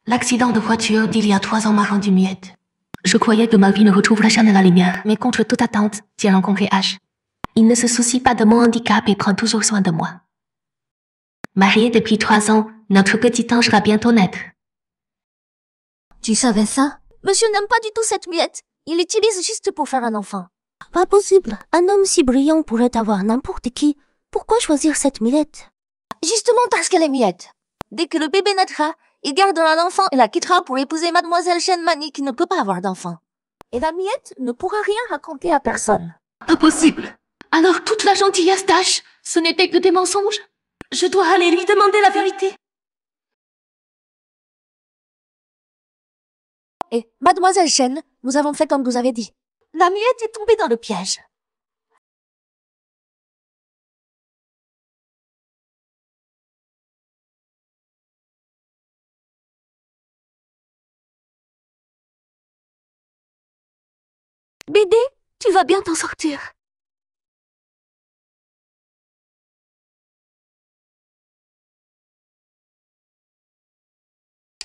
L'accident de voiture d'il y a 3 ans m'a rendu muette. Je croyais que ma vie ne retrouverait jamais la lumière, mais contre toute attente, j'ai rencontré H. Il ne se soucie pas de mon handicap et prend toujours soin de moi. Marié depuis 3 ans, notre petit ange va bientôt naître. Tu savais ça? Monsieur n'aime pas du tout cette muette. Il l'utilise juste pour faire un enfant. Pas possible. Un homme si brillant pourrait avoir n'importe qui. Pourquoi choisir cette muette? Justement parce qu'elle est muette. Dès que le bébé naîtra, il gardera l'enfant et la quittera pour épouser mademoiselle Shenmani qui ne peut pas avoir d'enfant. Et la muette ne pourra rien raconter à personne. Impossible. Alors toute la gentillesse d'H, ce n'était que des mensonges? Je dois aller lui demander la vérité. Et, mademoiselle Shen, nous avons fait comme vous avez dit. La muette est tombée dans le piège. Bébé, tu vas bien t'en sortir.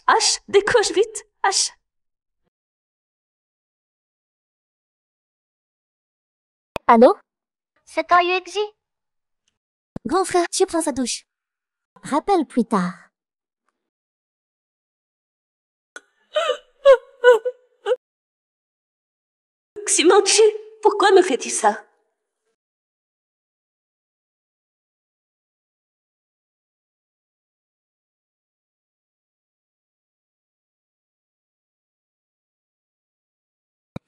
H, décroche vite. H. Allô? C'est quand Yuexi? Grand frère, tu prends sa douche. Rappelle plus tard. Ximanchi, pourquoi me fais-tu ça?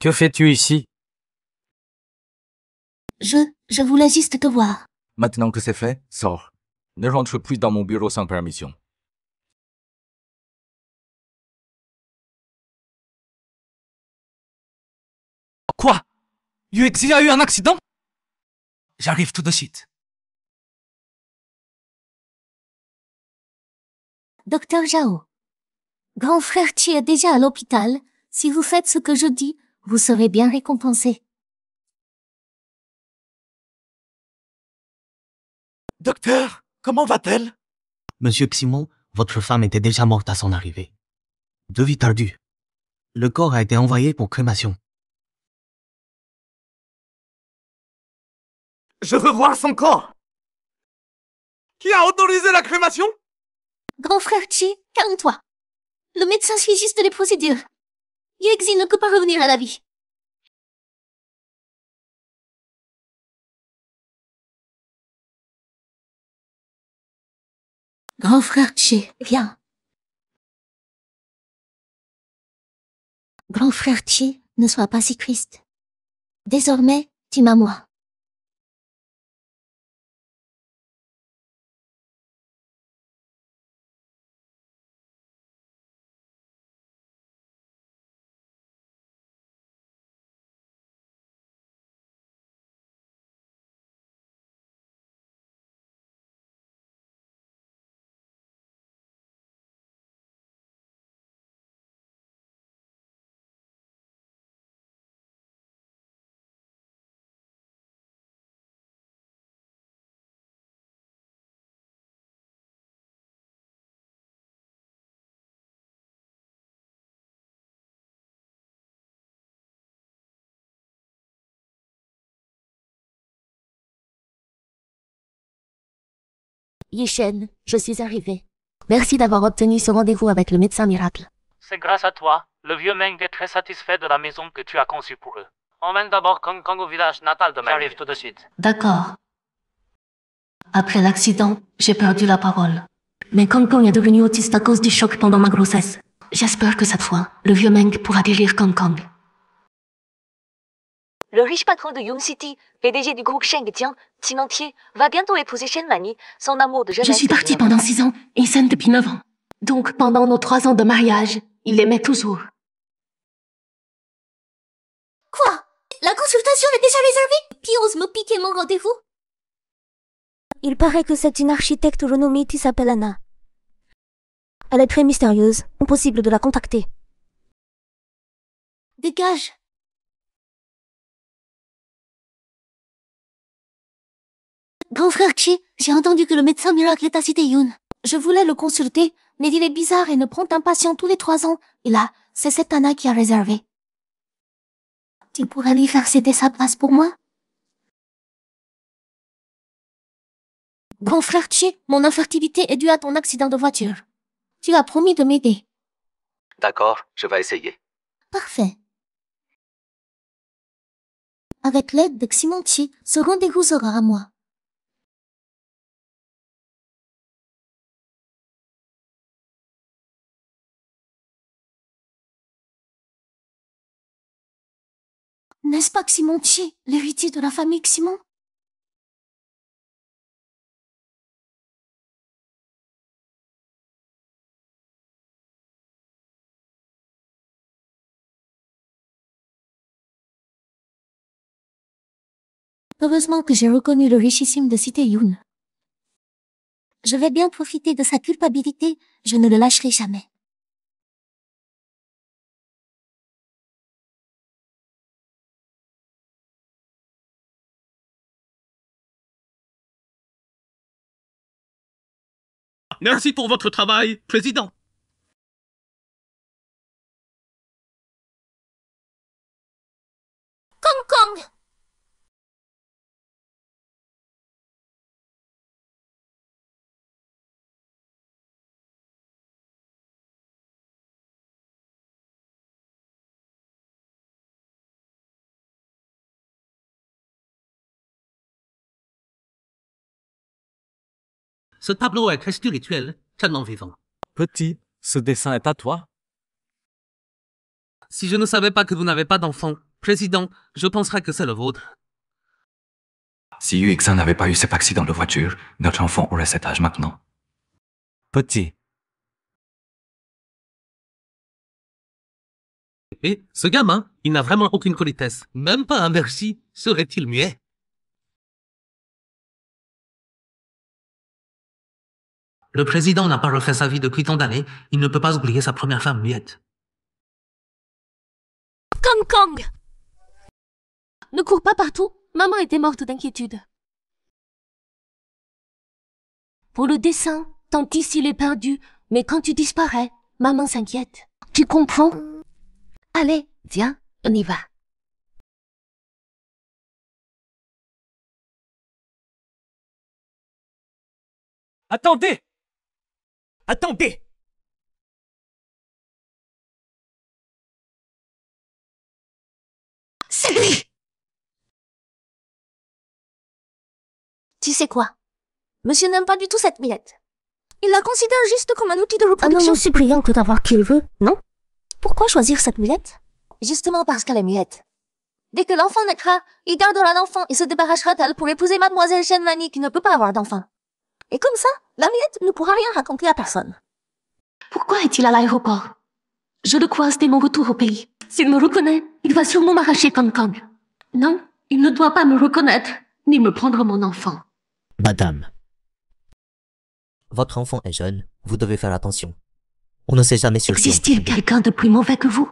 Que fais-tu ici? Je voulais juste te voir. Maintenant que c'est fait, sors. Ne rentre plus dans mon bureau sans permission. Quoi? Yuexi a eu un accident? J'arrive tout de suite. Docteur Zhao. Grand frère Chi est déjà à l'hôpital. Si vous faites ce que je dis, vous serez bien récompensé. Docteur, comment va-t-elle? Monsieur Ximon, votre femme était déjà morte à son arrivée. 2 vies perdues. Le corps a été envoyé pour crémation. Je veux voir son corps. Qui a autorisé la crémation? Grand frère Chi, calme-toi. Le médecin suit juste les procédures. Yuexi ne peut pas revenir à la vie. Grand frère Chi, viens. Grand frère Chi, ne sois pas si triste. Désormais, tu m'as moi. Yishen, je suis arrivée. Merci d'avoir obtenu ce rendez-vous avec le médecin miracle. C'est grâce à toi. Le vieux Meng est très satisfait de la maison que tu as conçue pour eux. Emmène d'abord Kong Kong au village natal de Meng. J'arrive tout de suite. D'accord. Après l'accident, j'ai perdu la parole. Mais Kong Kong est devenu autiste à cause du choc pendant ma grossesse. J'espère que cette fois, le vieux Meng pourra guérir Kong Kong. Le riche patron de Yoon City, PDG du groupe Shengtian, cimentier, va bientôt épouser Shenmani, son amour de jeunesse. Je suis partie pendant 6 ans et il s'aime depuis 9 ans. Donc pendant nos 3 ans de mariage, il l'aimait toujours. Quoi? La consultation est déjà réservée? Qui ose me piquer mon rendez-vous? Il paraît que c'est une architecte renommée qui s'appelle Anna. Elle est très mystérieuse, impossible de la contacter. Dégage! Grand frère Chi, j'ai entendu que le médecin miracle est à Cité Yoon. Je voulais le consulter, mais il est bizarre et ne prend un patient tous les 3 ans. Et là, c'est cette Anna qui a réservé. Tu pourrais lui faire céder sa place pour moi? Grand frère Chi, mon infertilité est due à ton accident de voiture. Tu as promis de m'aider. D'accord, je vais essayer. Parfait. Avec l'aide de Ximonchi, ce rendez-vous sera à moi. N'est-ce pas Ximonchi, l'héritier de la famille Ximon? Heureusement que j'ai reconnu le richissime de Cité Yun. Je vais bien profiter de sa culpabilité, je ne le lâcherai jamais. Merci pour votre travail, président. Kong Kong! Ce tableau est très spirituel, tellement vivant. Petit, ce dessin est à toi? Si je ne savais pas que vous n'avez pas d'enfant, président, je penserais que c'est le vôtre. Si Yuixin n'avait pas eu cet accident de voiture, notre enfant aurait cet âge maintenant. Petit. Et ce gamin, il n'a vraiment aucune politesse. Même pas un merci, serait-il muet? Le président n'a pas refait sa vie depuis tant d'années, il ne peut pas oublier sa première femme muette. Kong Kong! Ne cours pas partout, maman était morte d'inquiétude. Pour le dessin, ton tissu est perdu, mais quand tu disparais, maman s'inquiète. Tu comprends? Allez, viens, on y va. Attendez! Attendez! C'est lui! Tu sais quoi? Monsieur n'aime pas du tout cette millette. Il la considère juste comme un outil de reproduction. Un homme aussi brillant que d'avoir qui il veut, non? Pourquoi choisir cette millette? Justement parce qu'elle est muette. Dès que l'enfant naîtra, il gardera l'enfant et se débarrassera d'elle pour épouser mademoiselle Shenmani qui ne peut pas avoir d'enfant. Et comme ça, la millette ne pourra rien raconter à personne. Pourquoi est-il à l'aéroport? Je le croise dès mon retour au pays. S'il me reconnaît, il va sûrement m'arracher Kong Kong. Non, il ne doit pas me reconnaître, ni me prendre mon enfant. Madame, votre enfant est jeune, vous devez faire attention. On ne sait jamais sur qui. Existe-t-il quelqu'un de plus mauvais que vous?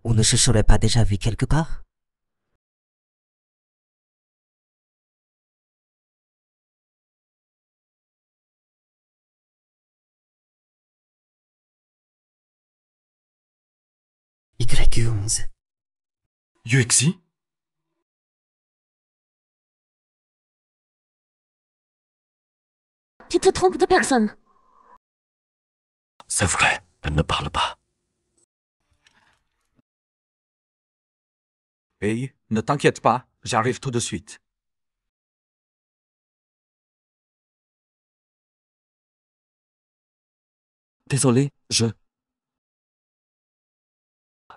On ne se serait pas déjà vu quelque part? Y11. Yuexi? Tu te trompes de personne. C'est vrai, elle ne parle pas. Hey, ne t'inquiète pas, j'arrive tout de suite. Désolé,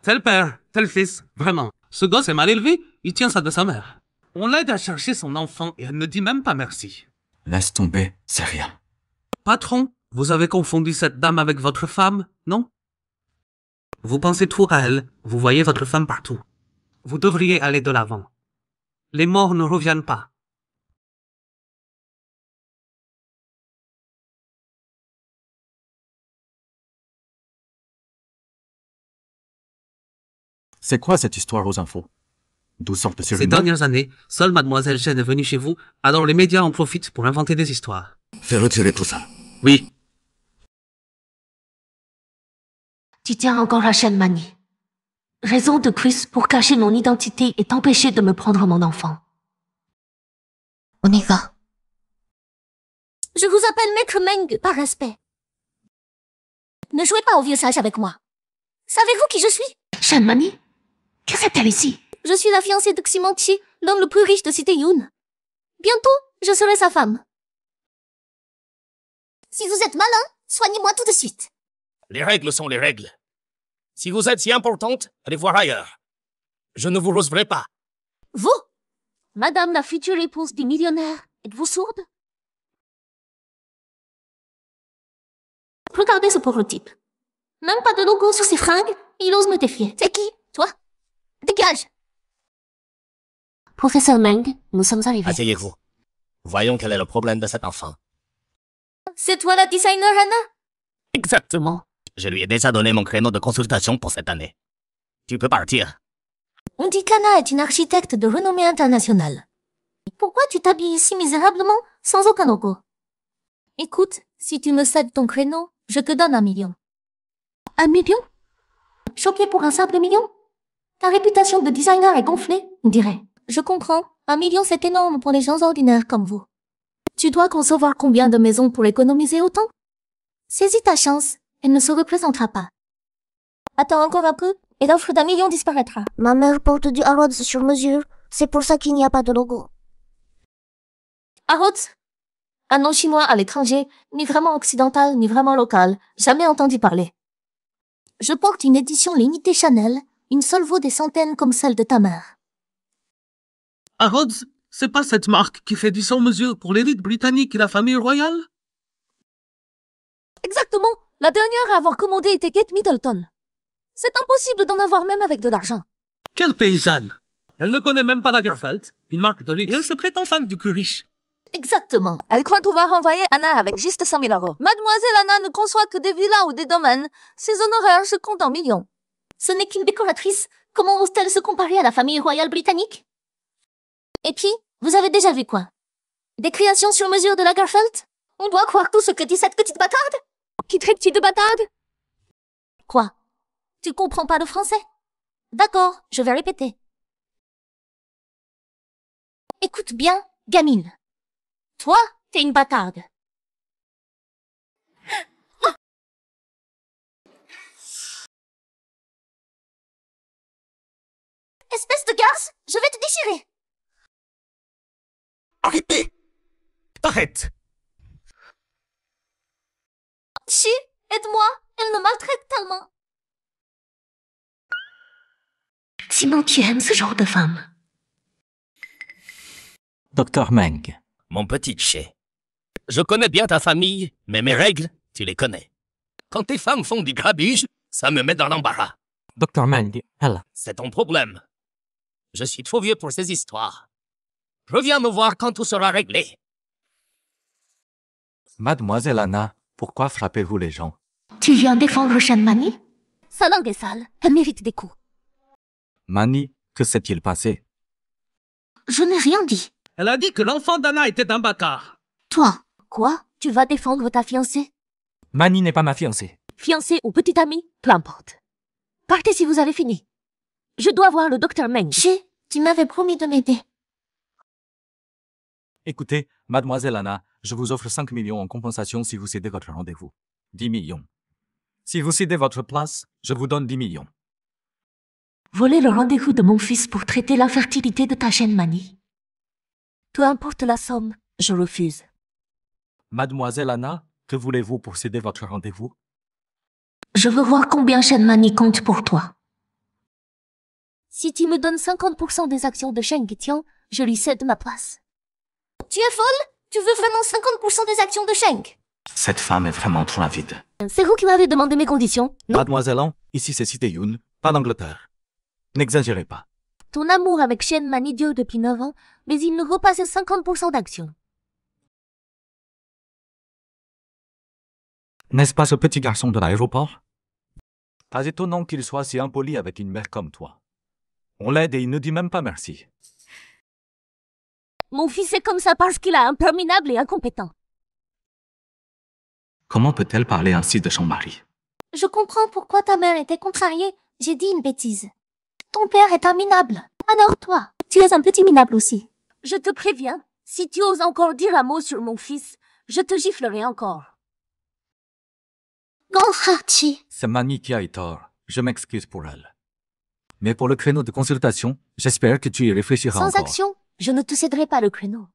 Tel père, tel fils, vraiment. Ce gosse est mal élevé, il tient ça de sa mère. On l'aide à chercher son enfant et elle ne dit même pas merci. Laisse tomber, c'est rien. Patron, vous avez confondu cette dame avec votre femme, non? Vous pensez trop à elle, vous voyez votre femme partout. Vous devriez aller de l'avant. Les morts ne reviennent pas. C'est quoi cette histoire aux infos? D'où sortent ces Ces rumeurs? dernières années, seule Mademoiselle Chen est venue chez vous, alors les médias en profitent pour inventer des histoires. Fais retirer tout ça. Oui, Tu tiens encore à Shen Mani. Raison de plus pour cacher mon identité et t'empêcher de me prendre mon enfant. On y va. Je vous appelle Maître Meng par respect. Ne jouez pas au vieux sage avec moi. Savez-vous qui je suis? Shen Mani? Que fait-elle ici? Je suis la fiancée de Ximonqi, l'homme le plus riche de Cité Yun. Bientôt, je serai sa femme. Si vous êtes malin, soignez-moi tout de suite. Les règles sont les règles. Si vous êtes si importante, allez voir ailleurs. Je ne vous recevrai pas. Vous? Madame la future épouse du millionnaire, êtes-vous sourde? Regardez ce pauvre type. Même pas de logo sur ses fringues, il ose me défier. C'est qui, toi? Dégage! Professeur Meng, nous sommes arrivés. Asseyez-vous. Voyons quel est le problème de cet enfant. C'est toi la designer, Hannah? Exactement. Je lui ai déjà donné mon créneau de consultation pour cette année. Tu peux partir. On dit qu'Anna est une architecte de renommée internationale. Pourquoi tu t'habilles si misérablement, sans aucun logo? Écoute, si tu me cèdes ton créneau, je te donne 1 million. 1 million? Choqué pour un simple million? Ta réputation de designer est gonflée, on dirait. Je comprends. 1 million, c'est énorme pour les gens ordinaires comme vous. Tu dois concevoir combien de maisons pour économiser autant? Saisis ta chance, elle ne se représentera pas. Attends encore un peu, et l'offre d'1 million disparaîtra. Ma mère porte du Harrods sur mesure, c'est pour ça qu'il n'y a pas de logo. Harrods? Un nom chinois à l'étranger, ni vraiment occidental, ni vraiment local, jamais entendu parler. Je porte une édition limitée Chanel, une seule vaut des centaines comme celle de ta mère. Harrods, c'est pas cette marque qui fait du sur-mesure pour l'élite britannique et la famille royale? Exactement. La dernière à avoir commandé était Kate Middleton. C'est impossible d'en avoir même avec de l'argent. Quelle paysanne! Elle ne connaît même pas Lagerfeld, une marque de luxe. Et elle se prétend fan du plus riche. Exactement. Elle croit pouvoir renvoyer Anna avec juste 100 000 euros. Mademoiselle Anna ne conçoit que des villas ou des domaines. Ses honoraires se comptent en millions. Ce n'est qu'une décoratrice. Comment ose-t-elle se comparer à la famille royale britannique? Et puis, vous avez déjà vu quoi? Des créations sur mesure de Lagerfeld? On doit croire tout ce que dit cette petite bâtarde? Qui traite-tu de bâtarde? Quoi? Tu comprends pas le français? D'accord, je vais répéter. Écoute bien, gamine. Toi, t'es une bâtarde. Espèce de garce, je vais te déchirer. Arrêtez! Arrête! Chi, aide-moi, elle me maltraite tellement. Simon, tu aimes ce genre de femme. Docteur Meng. Mon petit Che. Je connais bien ta famille, mais mes règles, tu les connais. Quand tes femmes font du grabuge, ça me met dans l'embarras. Docteur Meng, elle. C'est ton problème. Je suis trop vieux pour ces histoires. Reviens me voir quand tout sera réglé. Mademoiselle Anna, pourquoi frappez-vous les gens? Tu viens défendre Shen Mani? Sa langue est sale, elle mérite des coups. Mani, que s'est-il passé? Je n'ai rien dit. Elle a dit que l'enfant d'Anna était un bâtard. Toi, Quoi? Tu vas défendre ta fiancée? Mani n'est pas ma fiancée. Fiancée ou petite amie? Peu importe. Partez si vous avez fini. Je dois voir le docteur Meng. Chi, tu m'avais promis de m'aider. Écoutez, Mademoiselle Anna, je vous offre 5 millions en compensation si vous cédez votre rendez-vous. 10 millions. Si vous cédez votre place, je vous donne 10 millions. Voler le rendez-vous de mon fils pour traiter l'infertilité de ta Shen Mani. Peu importe la somme, je refuse. Mademoiselle Anna, que voulez-vous pour céder votre rendez-vous? Je veux voir combien Shen Mani compte pour toi. Si tu me donnes 50% des actions de Sheng Tian, je lui cède ma place. Tu es folle? Tu veux vraiment 50% des actions de Sheng? Cette femme est vraiment trop avide. C'est vous qui m'avez demandé mes conditions, non? Mademoiselle An, ici c'est Cité Yun, pas d'Angleterre. N'exagérez pas. Ton amour avec Shen Mani dure depuis 9 ans, mais il ne vaut pas ces 50% d'actions. N'est-ce pas ce petit garçon de l'aéroport? Pas étonnant qu'il soit si impoli avec une mère comme toi. On l'aide et il ne dit même pas merci. Mon fils est comme ça parce qu'il est interminable et incompétent. Comment peut-elle parler ainsi de son mari? Je comprends pourquoi ta mère était contrariée. J'ai dit une bêtise. Ton père est un minable. Alors toi, tu es un petit minable aussi. Je te préviens, si tu oses encore dire un mot sur mon fils, je te giflerai encore. Grand Archie. C'est Mani qui a eu tort. Je m'excuse pour elle. Mais pour le créneau de consultation, j'espère que tu y réfléchiras Sans encore. action, je ne te céderai pas le créneau.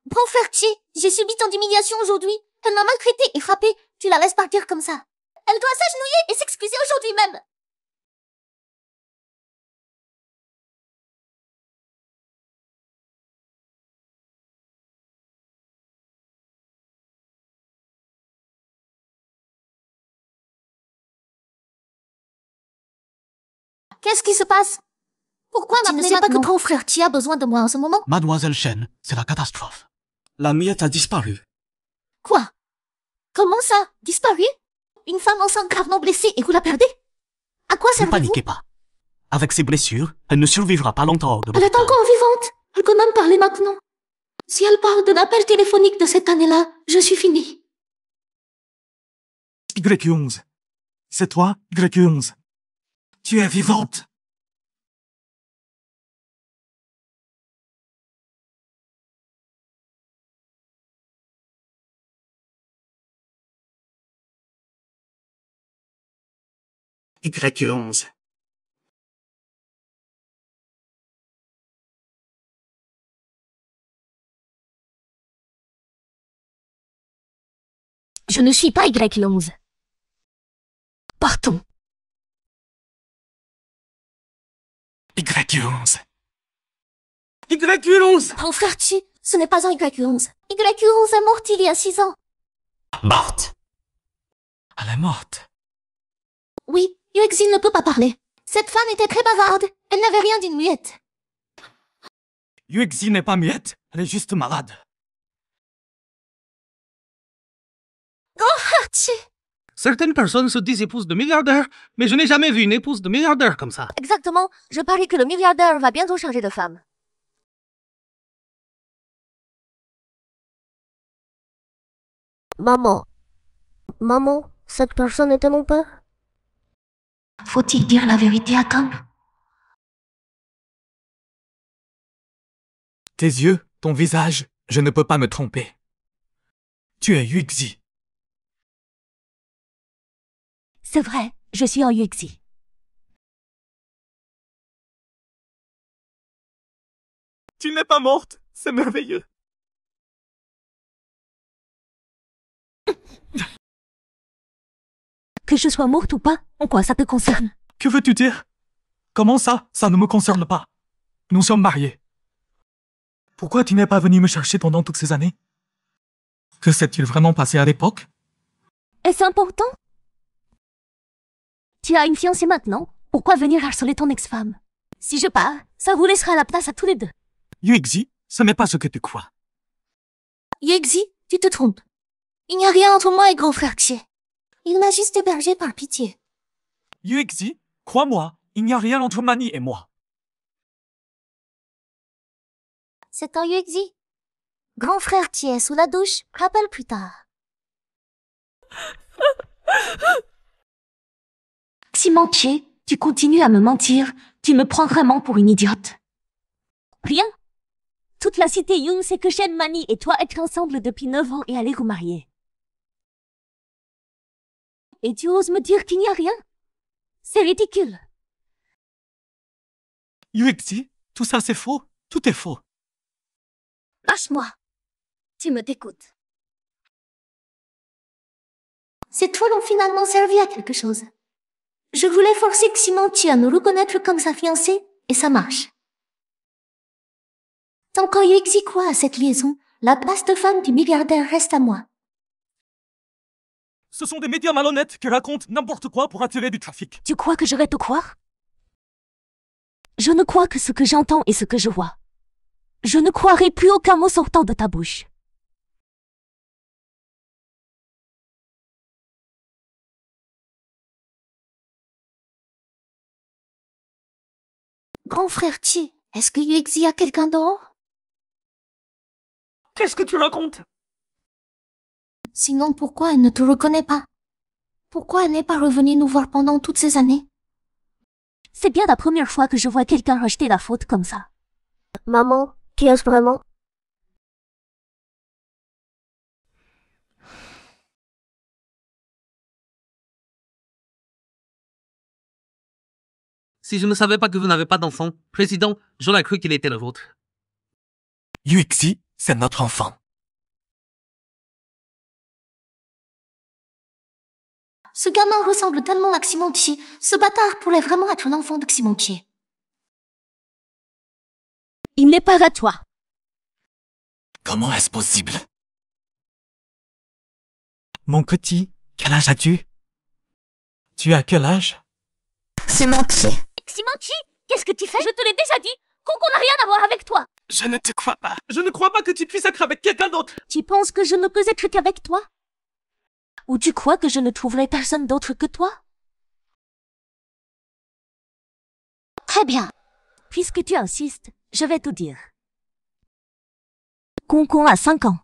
Grand Fertier, j'ai subi tant d'humiliation aujourd'hui. Elle m'a maltraité et frappé. Tu la laisses partir comme ça. Elle doit s'agenouiller et s'excuser aujourd'hui même. Qu'est-ce qui se passe? Pourquoi Tu ne m'appeler sais pas maintenant? que grand frère Tia a besoin de moi en ce moment? Mademoiselle Chen, c'est la catastrophe. La miette a disparu. Quoi? Comment ça? Disparu? Une femme enceinte gravement blessée et vous la perdez? À quoi Ne servez-vous? paniquez pas. Avec ses blessures, elle ne survivra pas longtemps hors de Elle est l'hôpital. encore vivante. Elle peut même parler maintenant. Si elle parle de l'appel téléphonique de cette année-là, je suis finie. Y11. C'est toi, Y11. Tu es vivante. Y11. Je ne suis pas Y11. Partons. Y11. Y11. Grand frère Chi, ce n'est pas un Y11. Y11 est morte il y a 6 ans. Morte. Elle est morte. Oui, Yuexin ne peut pas parler. Cette femme était très bavarde. Elle n'avait rien d'une muette. Yuexi n'est pas muette, elle est juste malade. Grand Chi. Certaines personnes se disent épouses de milliardaires, mais je n'ai jamais vu une épouse de milliardaire comme ça. Exactement. Je parie que le milliardaire va bientôt changer de femme. Maman. Maman, cette personne était mon père? Faut-il dire la vérité à Tom? Tes yeux, ton visage, je ne peux pas me tromper. Tu es Yuexi. C'est vrai, je suis en Yuexi. Tu n'es pas morte, c'est merveilleux. Que je sois morte ou pas, en quoi ça te concerne? Que veux-tu dire? Comment ça, ça ne me concerne pas? Nous sommes mariés. Pourquoi tu n'es pas venu me chercher pendant toutes ces années? Que s'est-il vraiment passé à l'époque? Est-ce important? Tu as une fiancée maintenant, pourquoi venir harceler ton ex-femme? Si je pars, ça vous laissera la place à tous les deux. Yuexi, ce n'est pas ce que tu crois. Yuexi, tu te trompes. Il n'y a rien entre moi et grand frère Xie. Il m'a juste hébergé par pitié. Yuexi, crois-moi, il n'y a rien entre Mani et moi. C'est un Yuexi. Grand frère Xie est sous la douche, rappelle plus tard. Ximentier, tu continues à me mentir. Tu me prends vraiment pour une idiote. Rien. Toute la cité Young sait que Shen, Mani et toi êtes ensemble depuis 9 ans et allez vous marier. Et tu oses me dire qu'il n'y a rien? C'est ridicule. Yuexi, tout ça c'est faux. Tout est faux. Lâche-moi. Tu me dégoûtes. Ces toiles ont finalement servi à quelque chose. Je voulais forcer Ximentier à nous reconnaître comme sa fiancée, et ça marche. Tant qu'on Yuexi croit à cette liaison, la place de femme du milliardaire reste à moi. Ce sont des médias malhonnêtes qui racontent n'importe quoi pour attirer du trafic. Tu crois que je vais te croire? Je ne crois que ce que j'entends et ce que je vois. Je ne croirai plus aucun mot sortant de ta bouche. Grand frère Chi, est-ce que Yuexi a quelqu'un dehors? Qu'est-ce que tu racontes? Sinon, pourquoi elle ne te reconnaît pas? Pourquoi elle n'est pas revenue nous voir pendant toutes ces années? C'est bien la première fois que je vois quelqu'un rejeter la faute comme ça. Maman, qui est-ce vraiment? Si je ne savais pas que vous n'avez pas d'enfant, président, j'aurais cru qu'il était le vôtre. Yuexi, c'est notre enfant. Ce gamin ressemble tellement à Ximonqi. Ce bâtard pourrait vraiment être l'enfant de Ximonqi. Il n'est pas à toi. Comment est-ce possible? Mon petit, quel âge as-tu? Tu as quel âge? Ximonqi. Ximonqi, qu'est-ce que tu fais? Je te l'ai déjà dit. Coco n'a rien à voir avec toi. Je ne te crois pas. Je ne crois pas que tu puisses être avec quelqu'un d'autre. Tu penses que je ne peux être qu'avec toi? Ou tu crois que je ne trouverai personne d'autre que toi? Très bien. Puisque tu insistes, je vais tout dire. Concon a 5 ans.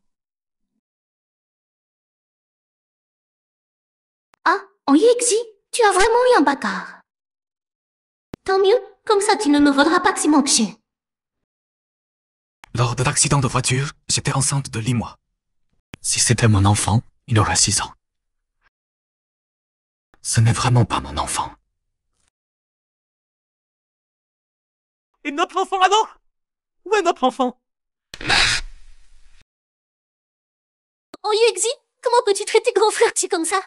Ah, en Yuexi, tu as vraiment eu un bâtard. Tant mieux, comme ça tu ne me voudras pas Ximonqi. Lors de l'accident de voiture, j'étais enceinte de 8 mois. Si c'était mon enfant, il aurait 6 ans. Ce n'est vraiment pas mon enfant. Et notre enfant alors? Où est notre enfant? Oh Yuexi, comment peux-tu traiter grand frère Chi comme ça?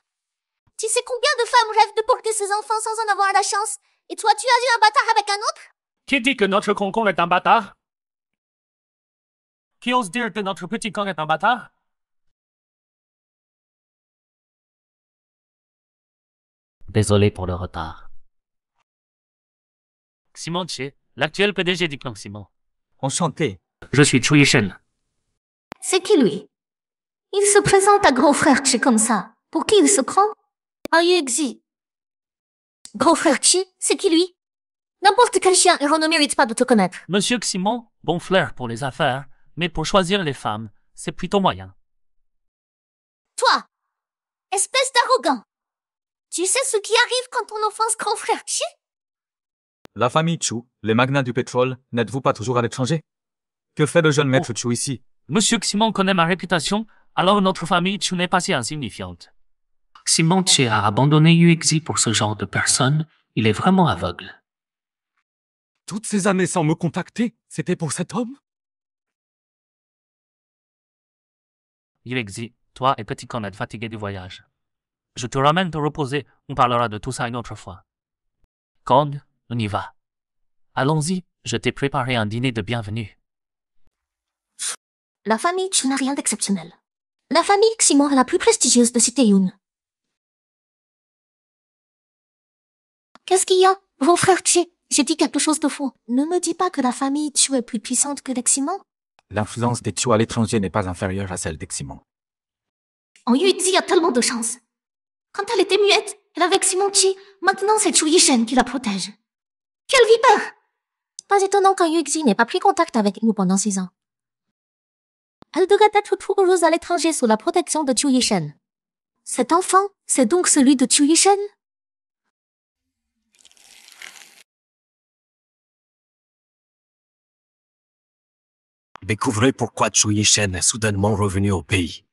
Tu sais combien de femmes rêvent de porter ses enfants sans en avoir la chance? Et toi, tu as eu un bâtard avec un autre? Qui dit que notre concon est un bâtard? Qui ose dire que notre petit con est un bâtard? Désolé pour le retard. Ximonqi, l'actuel PDG du clan Simon. Enchanté. Je suis Chu Yishen. C'est qui lui? Il se présente à grand frère Chi comme ça. Pour qui il se prend? Ah Yuexi. Grand frère Chi, c'est qui lui? N'importe quel chien héros ne mérite pas de te connaître. Monsieur Ximon, bon flair pour les affaires, mais pour choisir les femmes, c'est plutôt moyen. Toi, espèce d'arrogant. Tu sais ce qui arrive quand on offense grand frère Chi? La famille Chu, les magnats du pétrole, n'êtes-vous pas toujours à l'étranger? Que fait le jeune maître Chu ici? Monsieur Ximon connaît ma réputation, alors notre famille Chu n'est pas si insignifiante. Ximonqi a abandonné Yuexi pour ce genre de personne, il est vraiment aveugle. Toutes ces années sans me contacter, c'était pour cet homme? Yuexi, toi et petit con êtes fatigué du voyage. Je te ramène te reposer, on parlera de tout ça une autre fois. Con, on y va. Allons-y, je t'ai préparé un dîner de bienvenue. La famille Chu n'a rien d'exceptionnel. La famille Ximon est la plus prestigieuse de Cité Yun. Qu'est-ce qu'il y a, vos frères Chi? J'ai dit quelque chose de faux. Ne me dis pas que la famille Chu est plus puissante que les Ximon. L'influence des Chu à l'étranger n'est pas inférieure à celle des Ximon. En Yuexi a tellement de chance. Quand elle était muette, elle avait Ximonqi. Maintenant, c'est Chu Yishen qui la protège. Quelle vipère! Pas étonnant qu'en Yuexi n'ait pas pris contact avec nous pendant 6 ans. Elle devrait être trop heureuse à l'étranger sous la protection de Chu Yishen. Cet enfant, c'est donc celui de Chu Yishen? Découvrez pourquoi Chu Yishen est soudainement revenu au pays.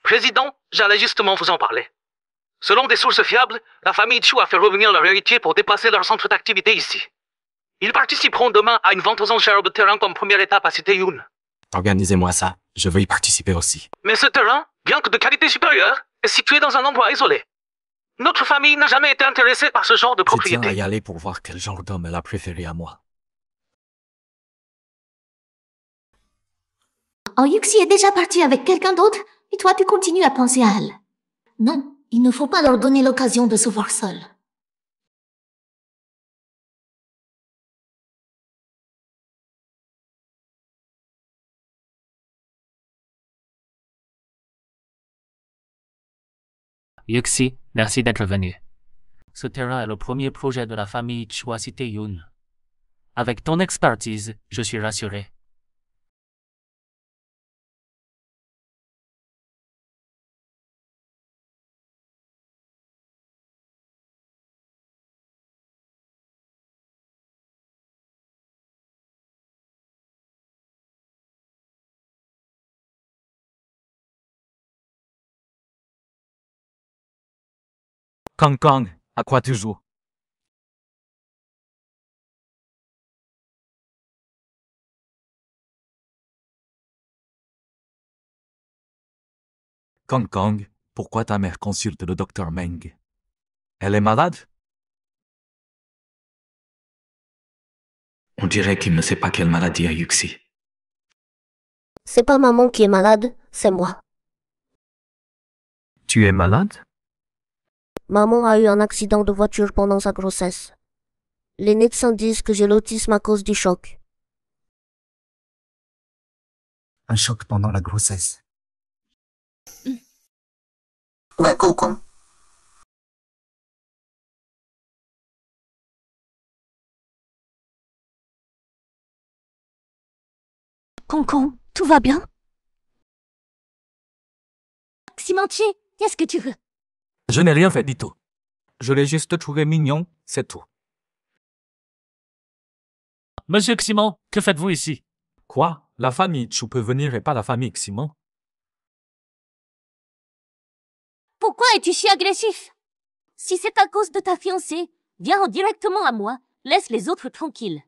Président, j'allais justement vous en parler. Selon des sources fiables, la famille Chu a fait revenir leur héritier pour déplacer leur centre d'activité ici. Ils participeront demain à une vente aux enchères de terrain comme première étape à Cité Yun. Organisez-moi ça, je veux y participer aussi. Mais ce terrain, bien que de qualité supérieure, est situé dans un endroit isolé. Notre famille n'a jamais été intéressée par ce genre de Je tiens propriété. à y aller pour voir quel genre d'homme elle a préféré à moi. En Yuxi est déjà parti avec quelqu'un d'autre, et toi tu continues à penser à elle. Non, il ne faut pas leur donner l'occasion de se voir seuls. Yuxi, merci d'être venu. Ce terrain est le premier projet de la famille Chu à Cité Yun. Avec ton expertise, je suis rassuré. Kang Kang, à quoi tu joues? Kang Kang, pourquoi ta mère consulte le docteur Meng? Elle est malade? On dirait qu'il ne sait pas quelle maladie a Yuxi. C'est pas maman qui est malade, c'est moi. Tu es malade? Maman a eu un accident de voiture pendant sa grossesse. Les médecins disent que j'ai l'autisme à cause du choc. Un choc pendant la grossesse. Ouais, Coco. Concon, tout va bien? Cimentier, qu'est-ce que tu veux? Je n'ai rien fait du tout. Je l'ai juste trouvé mignon, c'est tout. Monsieur Ximon, que faites-vous ici? Quoi? La famille Chu peut venir et pas la famille Ximon? Pourquoi es-tu si agressif? Si c'est à cause de ta fiancée, viens directement à moi. Laisse les autres tranquilles.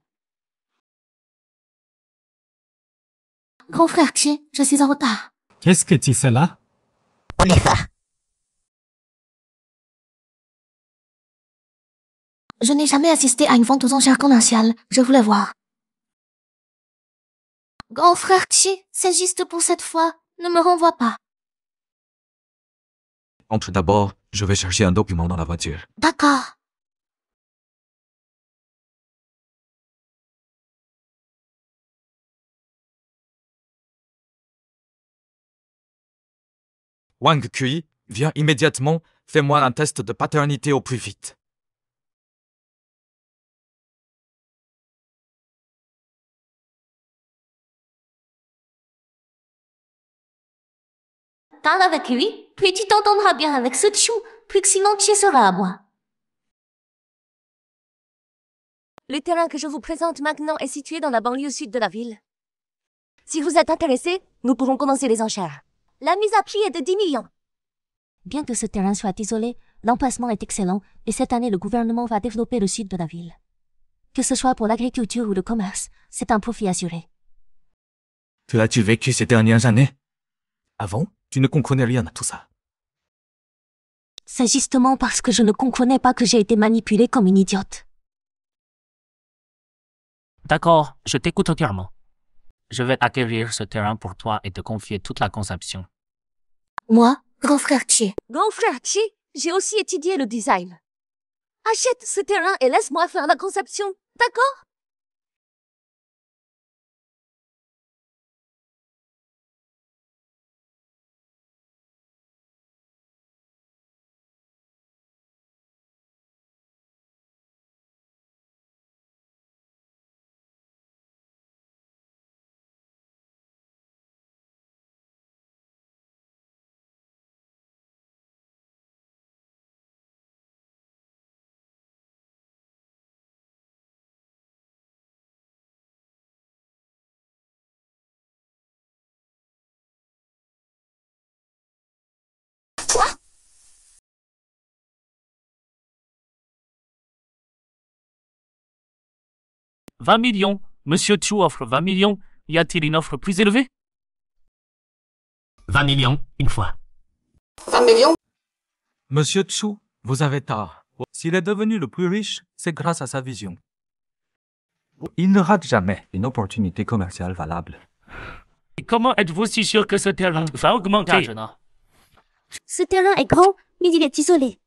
Grand frère Xie, je suis en retard. Qu'est-ce que tu fais là? On y va. Je n'ai jamais assisté à une vente aux enchères commerciales. Je voulais voir. Grand frère Xie, c'est juste pour cette fois. Ne me renvoie pas. Entre d'abord, je vais chercher un document dans la voiture. D'accord. Wang Kui, viens immédiatement, fais-moi un test de paternité au plus vite. Parle avec lui, puis tu t'entendras bien avec ce chou, puis que sinon tu seras à moi. Le terrain que je vous présente maintenant est situé dans la banlieue sud de la ville. Si vous êtes intéressé, nous pourrons commencer les enchères. La mise à prix est de 10 millions. Bien que ce terrain soit isolé, l'emplacement est excellent et cette année le gouvernement va développer le sud de la ville. Que ce soit pour l'agriculture ou le commerce, c'est un profit assuré. Que as-tu vécu ces dernières années? Avant, tu ne comprenais rien à tout ça. C'est justement parce que je ne comprenais pas que j'ai été manipulée comme une idiote. D'accord, je t'écoute entièrement. Je vais acquérir ce terrain pour toi et te confier toute la conception. Moi, grand frère Xie. Grand frère Chi, j'ai aussi étudié le design. Achète ce terrain et laisse-moi faire la conception, d'accord? Quoi? « 20 millions. Monsieur Chu offre 20 millions. Y a-t-il une offre plus élevée? 20 millions, une fois. 20 millions? Monsieur Chu, vous avez tort. S'il est devenu le plus riche, c'est grâce à sa vision. Il ne rate jamais une opportunité commerciale valable. Et comment êtes-vous si sûr que ce terrain va augmenter? Ce terrain est grand, mais il est isolé.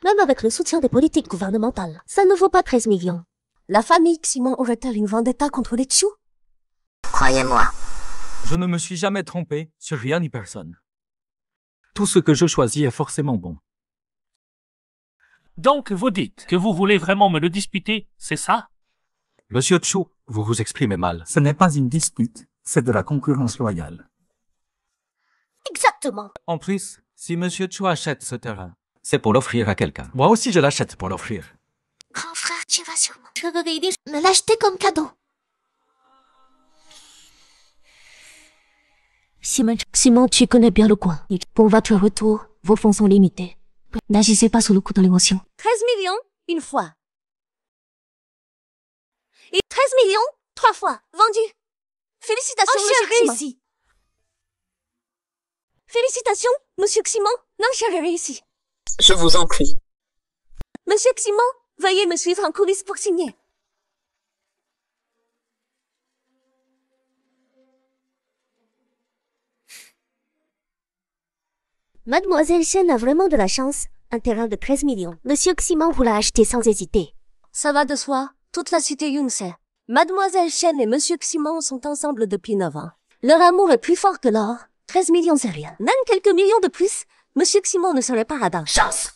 Même avec le soutien des politiques gouvernementales, ça ne vaut pas 13 millions. La famille Ximon aurait-elle une vendetta contre les Chu? Croyez-moi. Je ne me suis jamais trompé sur rien ni personne. Tout ce que je choisis est forcément bon. Donc vous dites que vous voulez vraiment me le disputer, c'est ça? Monsieur Chu, vous vous exprimez mal. Ce n'est pas une dispute, c'est de la concurrence loyale. Exactement. En plus, si Monsieur Chu achète ce terrain, C'est pour l'offrir à quelqu'un. moi aussi je l'achète pour l'offrir. Grand frère, tu vas sûrement. Je vais aider me l'acheter comme cadeau. Simon, tu connais bien le coin. Pour votre retour, vos fonds sont limités. N'agissez pas sous le coup de l'émotion. 13 millions, une fois. Et 13 millions, 3 fois. Vendu. Félicitations, monsieur réussi. Félicitations, monsieur Ximon. L'enchère réussi. Je vous en prie. Monsieur Ximon, veuillez me suivre en coulisses pour signer. Mademoiselle Chen a vraiment de la chance. Un terrain de 13 millions. Monsieur Ximon vous l'a acheté sans hésiter. Ça va de soi. Toute la cité Yun sait. Mademoiselle Chen et Monsieur Ximon sont ensemble depuis 9 ans. Leur amour est plus fort que l'or. 13 millions, c'est rien. Même quelques millions de plus, Monsieur Ximon ne serait pas radin. Chance!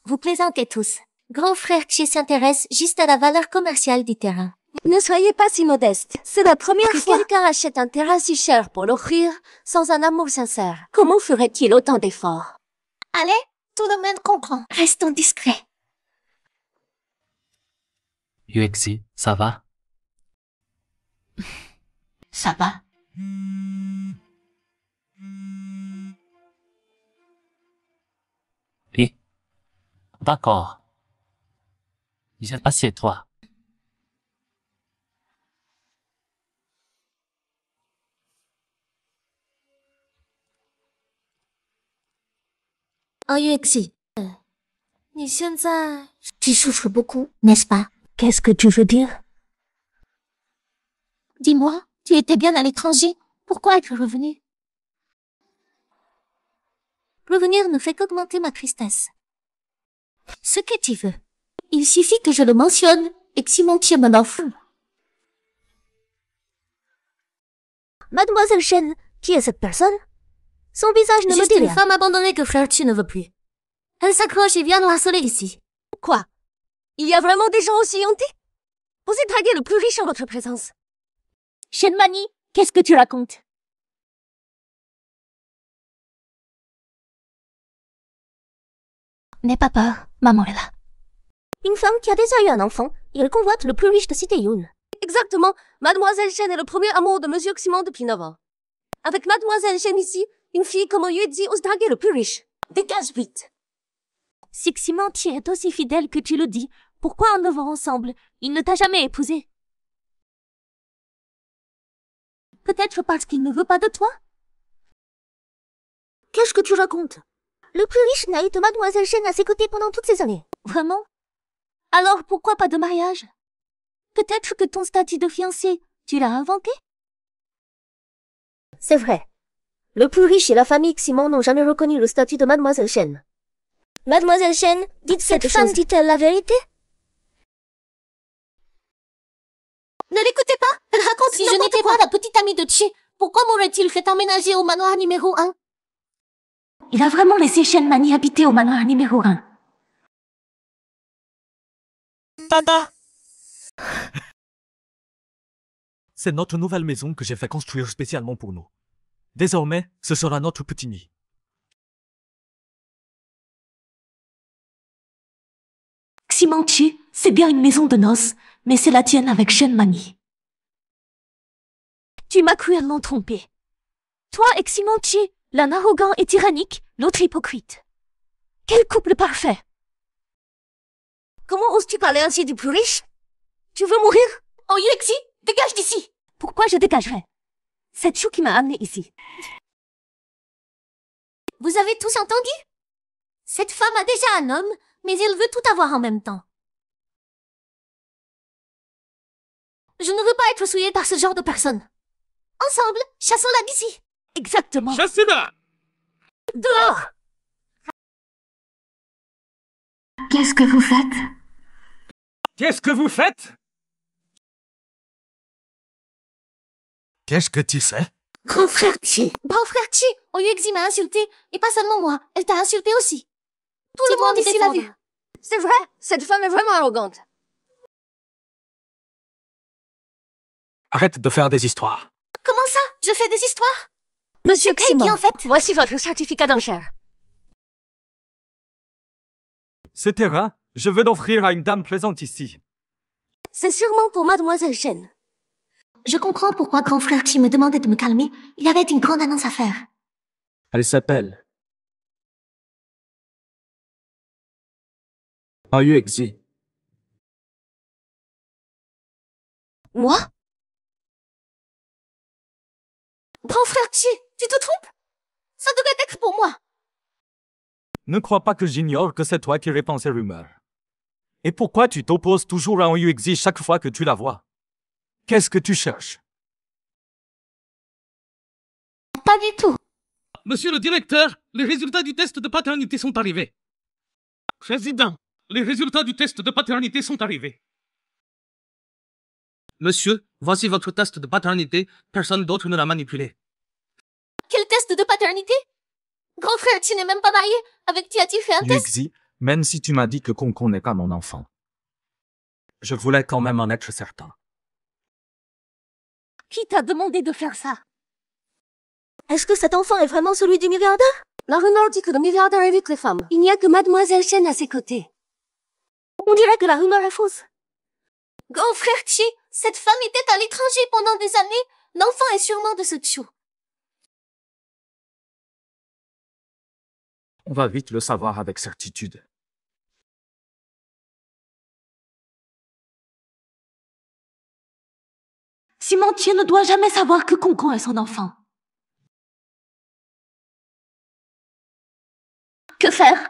Vous plaisantez tous. Grand frère Xie s'intéresse juste à la valeur commerciale du terrain. Ne soyez pas si modeste. C'est la première fois que quelqu'un achète un terrain si cher pour l'offrir sans un amour sincère. Comment ferait-il autant d'efforts? Allez, tout le monde comprend. Restons discrets. Yuexi, ça va? Ça va. Oui. D'accord. Assieds-toi. Oh, Yuexi. Tu souffres beaucoup, n'est-ce pas? Qu'est-ce que tu veux dire? Dis-moi, tu étais bien à l'étranger. Pourquoi es-tu revenu? Revenir ne fait qu'augmenter ma tristesse. Ce que tu veux. Il suffit que je le mentionne et que Simon me l'offre. Mademoiselle Chen, qui est cette personne? Son visage ne me dit rien. Une femme abandonnée que frère Chi ne veut plus. Elle s'accroche et vient nous harceler ici. Quoi? Il y a vraiment des gens aussi hontés? Osez draguer le plus riche en votre présence. Shenmani, qu'est-ce que tu racontes? N'aie pas peur, maman est là. Une femme qui a déjà eu un enfant, et elle convoite le plus riche de Cité Yun. Exactement, Mademoiselle Chen est le premier amour de Monsieur Ximon depuis 9 ans. Avec Mademoiselle Chen ici, une fille comme Yuezi ose draguer le plus riche. Dégage vite. Si Ximon est aussi fidèle que tu le dis, pourquoi en 9 ans ensemble, il ne t'a jamais épousé? Peut-être parce qu'il ne veut pas de toi? Qu'est-ce que tu racontes? Le plus riche n'a eu que Mademoiselle Chen à ses côtés pendant toutes ces années. Vraiment? Alors pourquoi pas de mariage? Peut-être que ton statut de fiancé, tu l'as inventé? C'est vrai. Le plus riche et la famille Ximon n'ont jamais reconnu le statut de Mademoiselle Chen. Mademoiselle Chen, dites cette femme dit-elle la vérité? Ne l'écoutez pas! Elle raconte si je n'étais pas la petite amie de Chi, pourquoi m'aurait-il fait emménager au manoir numéro 1? Il a vraiment laissé Shenmani habiter au manoir numéro 1. Tada! C'est notre nouvelle maison que j'ai fait construire spécialement pour nous. Désormais, ce sera notre petit nid. Ximon Chi, c'est bien une maison de noces, mais c'est la tienne avec Shenmani. Tu m'as cruellement trompé. Toi et Ximon Chi, l'un arrogant et tyrannique, l'autre hypocrite. Quel couple parfait! Comment oses-tu parler ainsi du plus riche? Tu veux mourir? Oh Yuexi, dégage d'ici! Pourquoi je dégagerais? C'est Chou qui m'a amené ici. Vous avez tous entendu? Cette femme a déjà un homme, mais elle veut tout avoir en même temps. Je ne veux pas être souillée par ce genre de personne. Ensemble, chassons-la d'ici. Exactement. Chassez-la! Dehors! Qu'est-ce que vous faites? Qu'est-ce que vous faites? Qu'est-ce que tu sais? Grand frère Chi. Grand frère Chi, Oyuexi m'a insulté, et pas seulement moi, elle t'a insulté aussi. Tout le monde ici l'a vu. C'est vrai, cette femme est vraiment arrogante. Arrête de faire des histoires. Comment ça? Je fais des histoires? Monsieur Simon, en fait, voici votre certificat d'enchère. Ce terrain, je veux l'offrir à une dame présente ici. C'est sûrement pour mademoiselle Chen. Je comprends pourquoi grand frère Chi me demandait de me calmer. Il avait une grande annonce à faire. Elle s'appelle Ayu Exi. Moi? Grand frère Chi, tu te trompes? Ça devait être pour moi. Ne crois pas que j'ignore que c'est toi qui répands ces rumeurs. Et pourquoi tu t'opposes toujours à Ayu Exi chaque fois que tu la vois? Qu'est-ce que tu cherches? Pas du tout. Monsieur le directeur, les résultats du test de paternité sont arrivés. Président, les résultats du test de paternité sont arrivés. Monsieur, voici votre test de paternité. Personne d'autre ne l'a manipulé. Quel test de paternité? Grand frère Chi n'est même pas marié. Avec qui a-t-il fait un test? Yuexi, même si tu m'as dit que Konkon n'est pas mon enfant, je voulais quand même en être certain. Qui t'a demandé de faire ça? Est-ce que cet enfant est vraiment celui du milliardaire? La rumeur dit que le milliardaire évite les femmes. Il n'y a que mademoiselle Chen à ses côtés. On dirait que la rumeur est fausse. Grand frère Chi, cette femme était à l'étranger pendant des années. L'enfant est sûrement de ce Chu. On va vite le savoir avec certitude. Simon-Tien ne doit jamais savoir que Concon est son enfant. Que faire?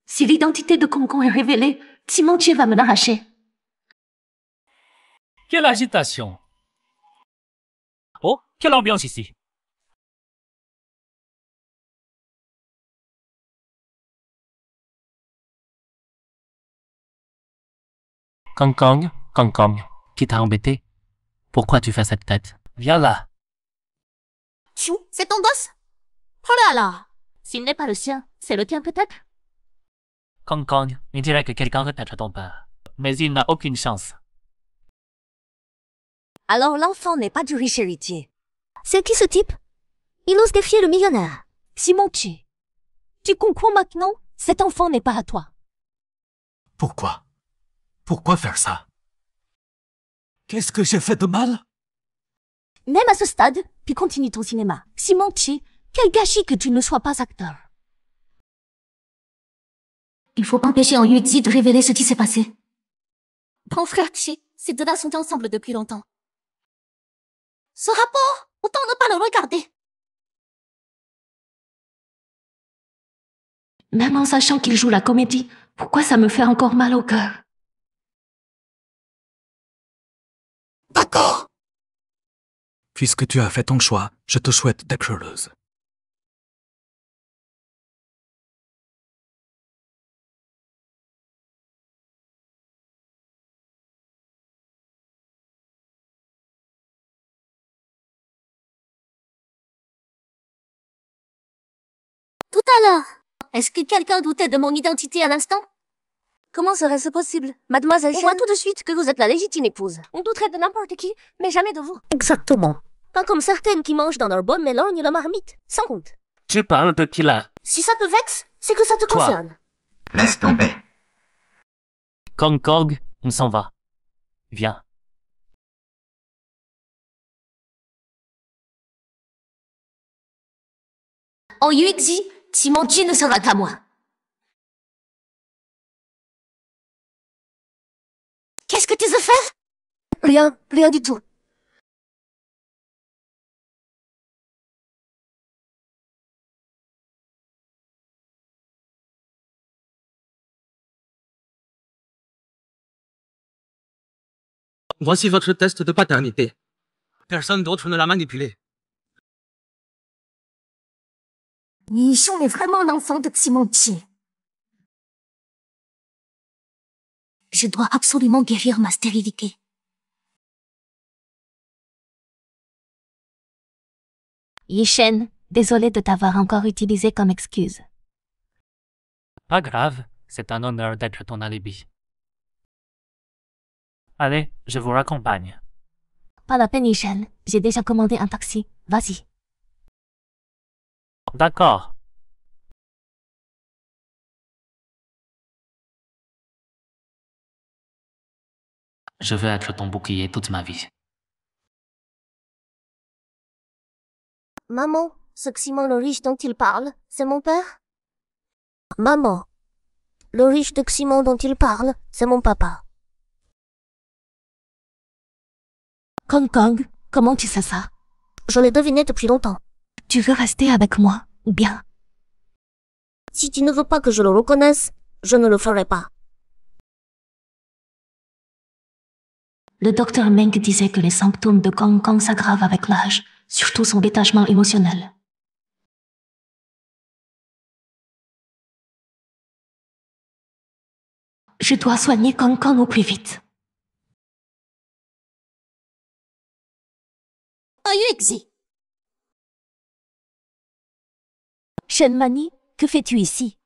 Si l'identité de Concon est révélée, Simon-Tien va me l'arracher. Quelle agitation! Oh, quelle ambiance ici! Kong Kong, qui t'a embêté? Pourquoi tu fais cette tête? Viens là. Chu, c'est ton gosse? Oh là là! S'il n'est pas le sien, c'est le tien peut-être? Kong, il dirait que quelqu'un veut être ton père. Mais il n'a aucune chance. Alors l'enfant n'est pas du riche héritier. C'est qui ce type? Il ose défier le millionnaire. Simon Chi, tu comprends maintenant? Cet enfant n'est pas à toi. Pourquoi? Pourquoi faire ça? Qu'est-ce que j'ai fait de mal? Même à ce stade, tu continues ton cinéma. Simon Chi, quel gâchis que tu ne sois pas acteur. Il faut empêcher en Yuexi de révéler ce qui s'est passé. Grand frère Chi, ces deux-là sont ensemble depuis longtemps. Ce rapport, autant ne pas le regarder. Même en sachant qu'il joue la comédie, pourquoi ça me fait encore mal au cœur? D'accord. Puisque tu as fait ton choix, je te souhaite d'être heureuse. Tout à l'heure, est-ce que quelqu'un doutait de mon identité à l'instant? Comment serait-ce possible? Mademoiselle Chen, on voit tout de suite que vous êtes la légitime épouse. On douterait de n'importe qui, mais jamais de vous. Exactement. Pas comme certaines qui mangent dans leur bonne mélange la marmite, sans compte. Tu parles de qui là? Si ça te vexe, c'est que ça te Toi. concerne. Laisse tomber. Kong, on s'en va. Viens. En Yuexi, Simon Chi ne sera qu'à moi. Qu'est-ce que tu veux faire? Rien du tout. Voici votre test de paternité. Personne d'autre ne l'a manipulé. Yichon est vraiment l'enfant de Simon Chi. Je dois absolument guérir ma stérilité. Yishen, désolé de t'avoir encore utilisé comme excuse. Pas grave, c'est un honneur d'être ton alibi. Allez, je vous raccompagne. Pas la peine, Michel. J'ai déjà commandé un taxi. Vas-y. D'accord. Je veux être ton bouclier toute ma vie. Maman, ce Simon le riche dont il parle, c'est mon père? Maman, le riche de Simon dont il parle, c'est mon papa. Kong Kong, comment tu sais ça? Je l'ai deviné depuis longtemps. Tu veux rester avec moi, ou bien? Si tu ne veux pas que je le reconnaisse, je ne le ferai pas. Le docteur Meng disait que les symptômes de Kong Kong s'aggravent avec l'âge, surtout son détachement émotionnel. Je dois soigner Kong Kong au plus vite. Yuexi. Shenmani, que fais-tu ici?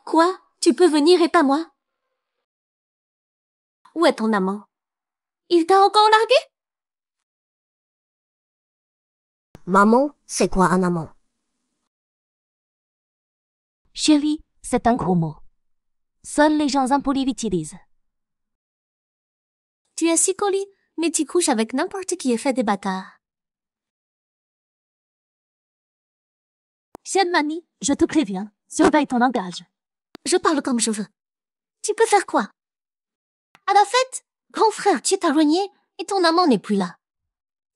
Quoi? Tu peux venir et pas moi? Où est ton amant? Il t'a encore largué? Maman, c'est quoi un amant? Chérie, c'est un gros mot. Seuls les gens impolis l'utilisent. Tu es si poli, mais tu couches avec n'importe qui et fais des bâtards. Shenmani, je te préviens, surveille ton langage. Je parle comme je veux. Tu peux faire quoi? À la fête, grand frère, tu t'as renié et ton amant n'est plus là.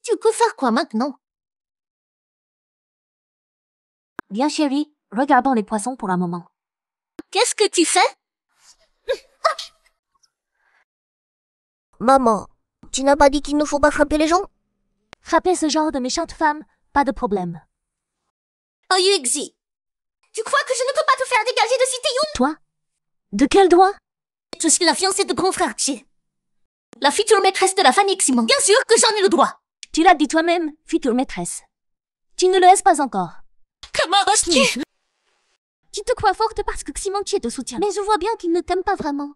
Tu peux faire quoi maintenant? Bien chérie, regardons les poissons pour un moment. Qu'est-ce que tu fais? Maman, tu n'as pas dit qu'il ne faut pas frapper les gens? Frapper ce genre de méchante femme, pas de problème. Oh Yuexi, tu crois que je ne peux pas te faire dégager de Cité Yun? Toi? De quel droit? Je suis la fiancée de grand frère Chi. La future maîtresse de la famille Ximon. Bien sûr que j'en ai le droit. Tu l'as dit toi-même, future maîtresse. Tu ne le es pas encore. Comment oses-tu? Tu te crois forte parce que Ximon te soutient. Mais je vois bien qu'il ne t'aime pas vraiment.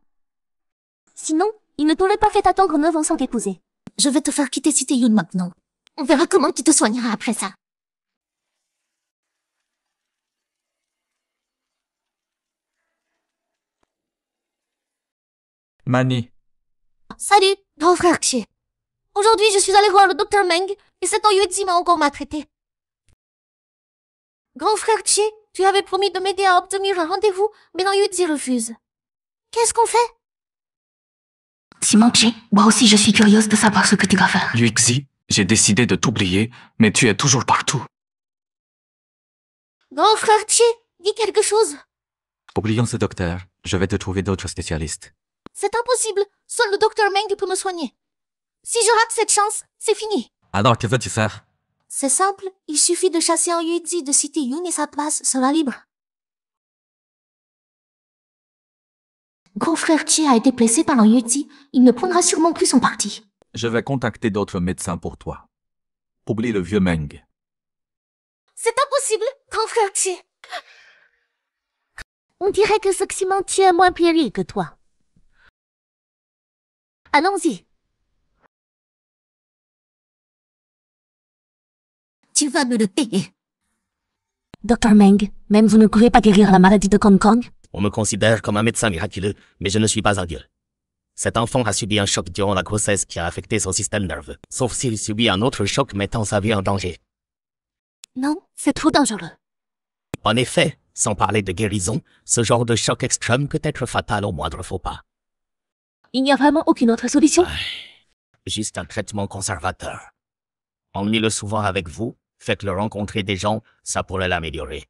Sinon, il ne t'aurait pas fait attendre 9 ans sans t'épouser. Je vais te faire quitter Cité Yun maintenant. On verra comment tu te soigneras après ça. Mani, Salut, grand frère Xie. Aujourd'hui, je suis allée voir le docteur Meng et cet Yuexi m'a encore maltraité. Grand frère Xie, tu avais promis de m'aider à obtenir un rendez-vous, mais Yuexi refuse. Qu'est-ce qu'on fait? Simon Chi, moi aussi je suis curieuse de savoir ce que tu vas faire. Yuexi, j'ai décidé de t'oublier, mais tu es toujours partout. Grand frère Xie, dis quelque chose. Oublions ce docteur, je vais te trouver d'autres spécialistes. C'est impossible. Seul le docteur Meng peut me soigner. Si je rate cette chance, c'est fini. alors que veux-tu faire? C'est simple. Il suffit de chasser un Yuexi de Cité Yun et sa place sera libre. Grand frère Chi a été blessé par un Yuexi. Il ne prendra sûrement plus son parti. Je vais contacter d'autres médecins pour toi. Oublie le vieux Meng. C'est impossible, grand frère Chi. On dirait que ce Ximon est moins péril que toi. Allons-y. Tu vas me le payer. Docteur Meng, même vous ne pouvez pas guérir la maladie de Kong Kong? On me considère comme un médecin miraculeux, mais je ne suis pas un dieu. Cet enfant a subi un choc durant la grossesse qui a affecté son système nerveux, sauf s'il subit un autre choc mettant sa vie en danger. Non, c'est trop dangereux. En effet, sans parler de guérison, ce genre de choc extrême peut être fatal au moindre faux pas. Il n'y a vraiment aucune autre solution? Juste un traitement conservateur. Emmenez-le souvent avec vous, faites-le rencontrer des gens, ça pourrait l'améliorer.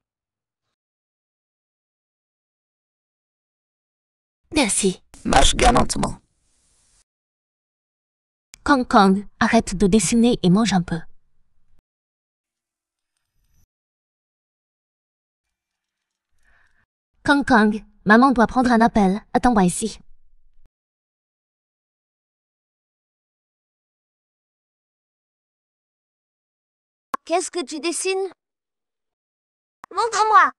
Merci. Marche galantement. Kong Kong, arrête de dessiner et mange un peu. Kong Kong, maman doit prendre un appel. Attends-moi ici. Qu'est-ce que tu dessines? Montre-moi.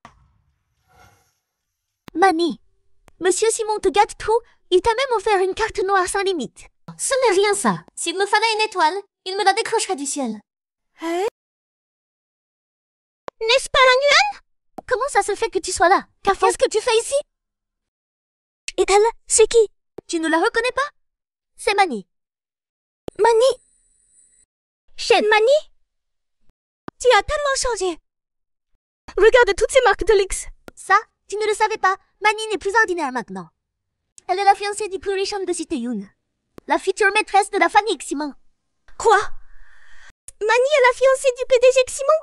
Mani, Monsieur Simon te gâte trop. Il t'a même offert une carte noire sans limite. Ce n'est rien ça. S'il me fallait une étoile, il me la décrocherait du ciel. N'est-ce pas la Nguyen? Comment ça se fait que tu sois là? Qu'est-ce que tu fais ici? Et elle, c'est qui? Tu ne la reconnais pas? C'est Mani. Mani? Shen Mani? Tu as tellement changé. Regarde toutes ces marques de luxe. Ça, tu ne le savais pas. Mani n'est plus ordinaire maintenant. Elle est la fiancée du plus riche homme de Cité Yoon. La future maîtresse de la famille Ximon. Quoi? Mani est la fiancée du PDG Ximon?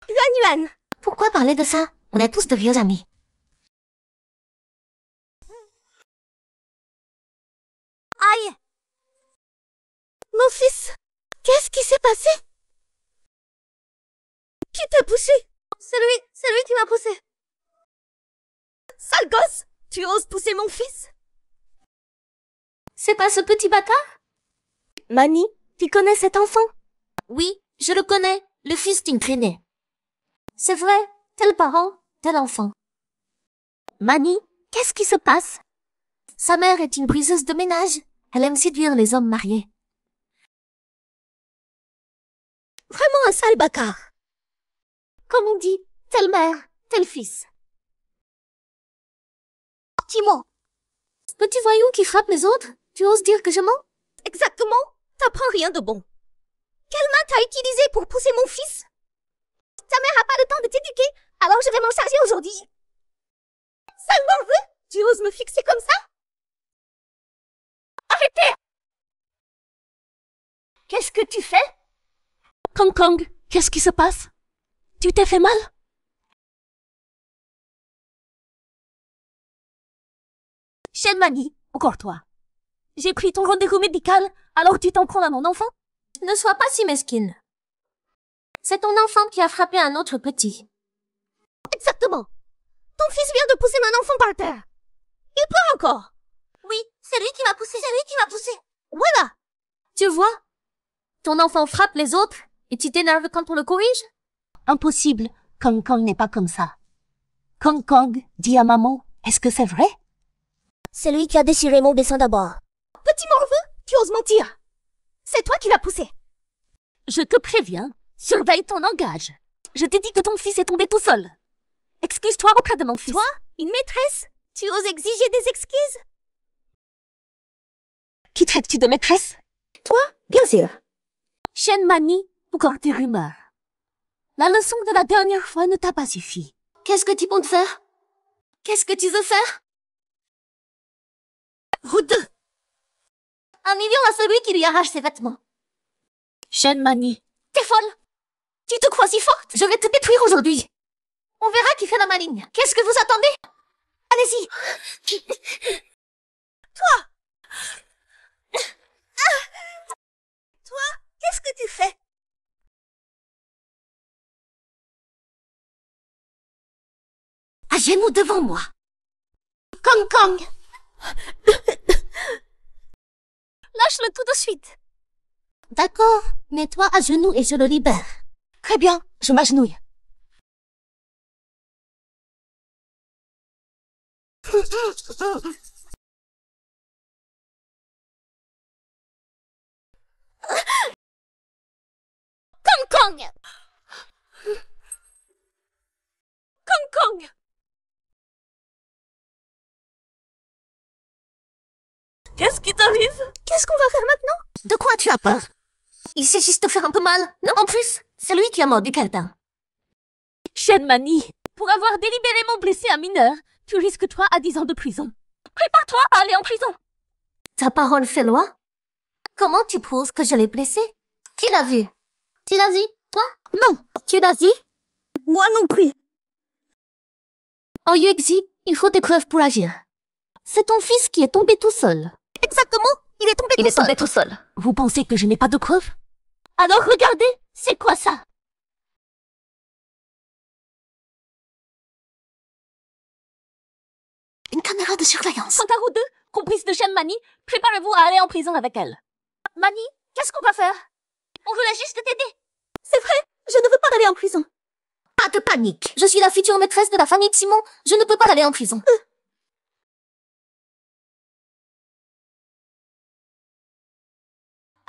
Yuan Yuan. Pourquoi parler de ça? On est tous de vieux amis. Aïe! Mon fils, qu'est-ce qui s'est passé? Qui t'a poussé? C'est lui qui m'a poussé. Sale gosse! Tu oses pousser mon fils? C'est pas ce petit bâtard? Mani, tu connais cet enfant? Oui, je le connais, le fils d'une traînée. C'est vrai, tel parent, tel enfant. Mani, qu'est-ce qui se passe? Sa mère est une briseuse de ménage. Elle aime séduire les hommes mariés. Vraiment un sale bâtard. Comme on dit, telle mère, tel fils. Dis-moi. Petit voyou qui frappe les autres, tu oses dire que je mens? Exactement, t'apprends rien de bon. Quelle main t'as utilisée pour pousser mon fils? Ta mère a pas le temps de t'éduquer, alors je vais m'en charger aujourd'hui. Sale morveux, tu oses me fixer comme ça? Arrêtez! Qu'est-ce que tu fais? Kong Kong, qu'est-ce qui se passe? Tu t'es fait mal? Shen Mani, encore toi. J'ai pris ton rendez-vous médical, alors tu t'en prends à mon enfant? Ne sois pas si mesquine. C'est ton enfant qui a frappé un autre petit. Exactement. Ton fils vient de pousser mon enfant par terre. Il pleure encore. Oui, c'est lui qui m'a poussé. C'est lui qui m'a poussé. Voilà. Tu vois? Ton enfant frappe les autres et tu t'énerves quand on le corrige? Impossible. Kong Kong n'est pas comme ça. Kong Kong dit à maman, est-ce que c'est vrai? C'est lui qui a déchiré mon dessin d'abord. Petit morveux, tu oses mentir. C'est toi qui l'as poussé. Je te préviens, surveille ton langage. Je t'ai dit que ton fils est tombé tout seul. Excuse-toi auprès de mon fils. Toi, une maîtresse, tu oses exiger des excuses? Qui traites-tu de maîtresse? Toi, bien sûr. Shen Mani, encore des rumeurs. La leçon de la dernière fois ne t'a pas suffi. Qu'est-ce que tu comptes faire? Qu'est-ce que tu veux faire? Vous deux. Un million à celui qui lui arrache ses vêtements. Shen Mani. T'es folle? Tu te crois si forte? Je vais te détruire aujourd'hui. On verra qui fait la maligne. Qu'est-ce que vous attendez? Allez-y. Toi. Toi, qu'est-ce que tu fais? À genoux devant moi. Kong Kong. Lâche-le tout de suite. D'accord, mets-toi à genoux et je le libère. Très bien, je m'agenouille. Kong Kong. Kong Kong. Qu'est-ce qui t'arrive? Qu'est-ce qu'on va faire maintenant? De quoi tu as peur? Il sait juste te faire un peu mal. Non, en plus, c'est lui qui a mordu quelqu'un. Shen Mani, pour avoir délibérément blessé un mineur, tu risques toi à 10 ans de prison. Prépare-toi à aller en prison. Ta parole fait loi? Comment tu prouves que je l'ai blessé? Qui l'a vu? Tu l'as vu, toi? Non. Tu l'as vu? Moi non plus. En Yuexi, il faut des preuves pour agir. C'est ton fils qui est tombé tout seul. Exactement, il est tombé tout seul. Vous pensez que je n'ai pas de preuves? Alors regardez, c'est quoi ça? Une caméra de surveillance. Quant à vous deux, complices de Shen Mani, préparez-vous à aller en prison avec elle. Mani, qu'est-ce qu'on va faire? On voulait juste t'aider. C'est vrai, je ne veux pas aller en prison. Pas de panique. Je suis la future maîtresse de la famille Simon. Je ne peux pas aller en prison.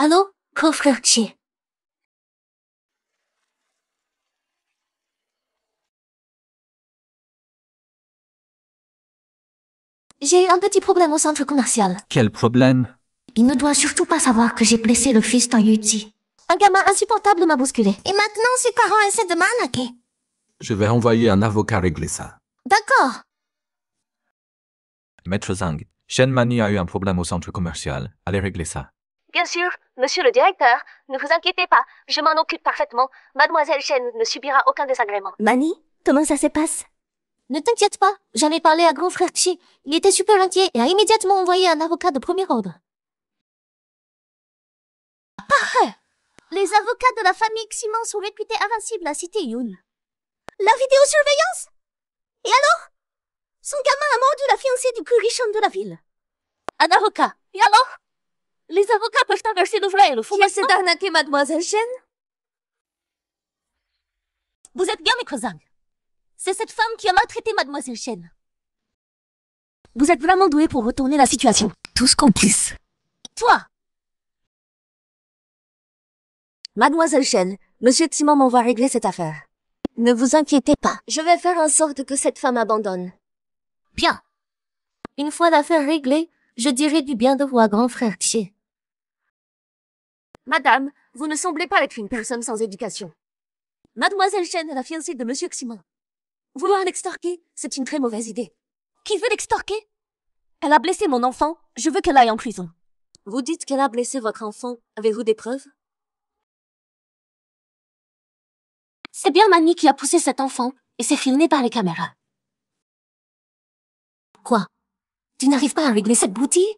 Allô, grand frère Chi. J'ai eu un petit problème au centre commercial. Quel problème? Il ne doit surtout pas savoir que j'ai blessé le fils d'un Yuji. Un gamin insupportable m'a bousculé. Et maintenant, ses parents essaient de m'arnaquer. Je vais envoyer un avocat régler ça. D'accord. Maître Zhang, Shen Mani a eu un problème au centre commercial. Allez régler ça. Bien sûr, monsieur le directeur, ne vous inquiétez pas, je m'en occupe parfaitement. Mademoiselle Shen ne subira aucun désagrément. Mani, comment ça se passe? Ne t'inquiète pas, j'en ai parlé à grand frère Chi. Il était super inquiet et a immédiatement envoyé un avocat de premier ordre. Parfait. Les avocats de la famille Ximon sont réputés invincibles à Cité Yun. La vidéosurveillance? Et alors? Son gamin a mordu la fiancée du plus riche homme de la ville. Un avocat. Et alors? Les avocats peuvent inverser le vrai et le faux. Qui essaie d'arnaquer Mademoiselle Shen? Vous êtes bien, Maître Zhang. C'est cette femme qui a maltraité Mademoiselle Shen. Vous êtes vraiment doué pour retourner la situation. Tous complices. Toi! Mademoiselle Shen, Monsieur Ximon m'envoie régler cette affaire. Ne vous inquiétez pas, je vais faire en sorte que cette femme abandonne. Bien. Une fois l'affaire réglée, je dirai du bien de vous à grand frère Chi. Madame, vous ne semblez pas être une personne sans éducation. Mademoiselle Shen est la fiancée de Monsieur Ximon. Vouloir l'extorquer, c'est une très mauvaise idée. Qui veut l'extorquer? Elle a blessé mon enfant, je veux qu'elle aille en prison. Vous dites qu'elle a blessé votre enfant, avez-vous des preuves? C'est bien Mani qui a poussé cet enfant et c'est filmé par les caméras. Quoi? Tu n'arrives pas à régler cette broutille?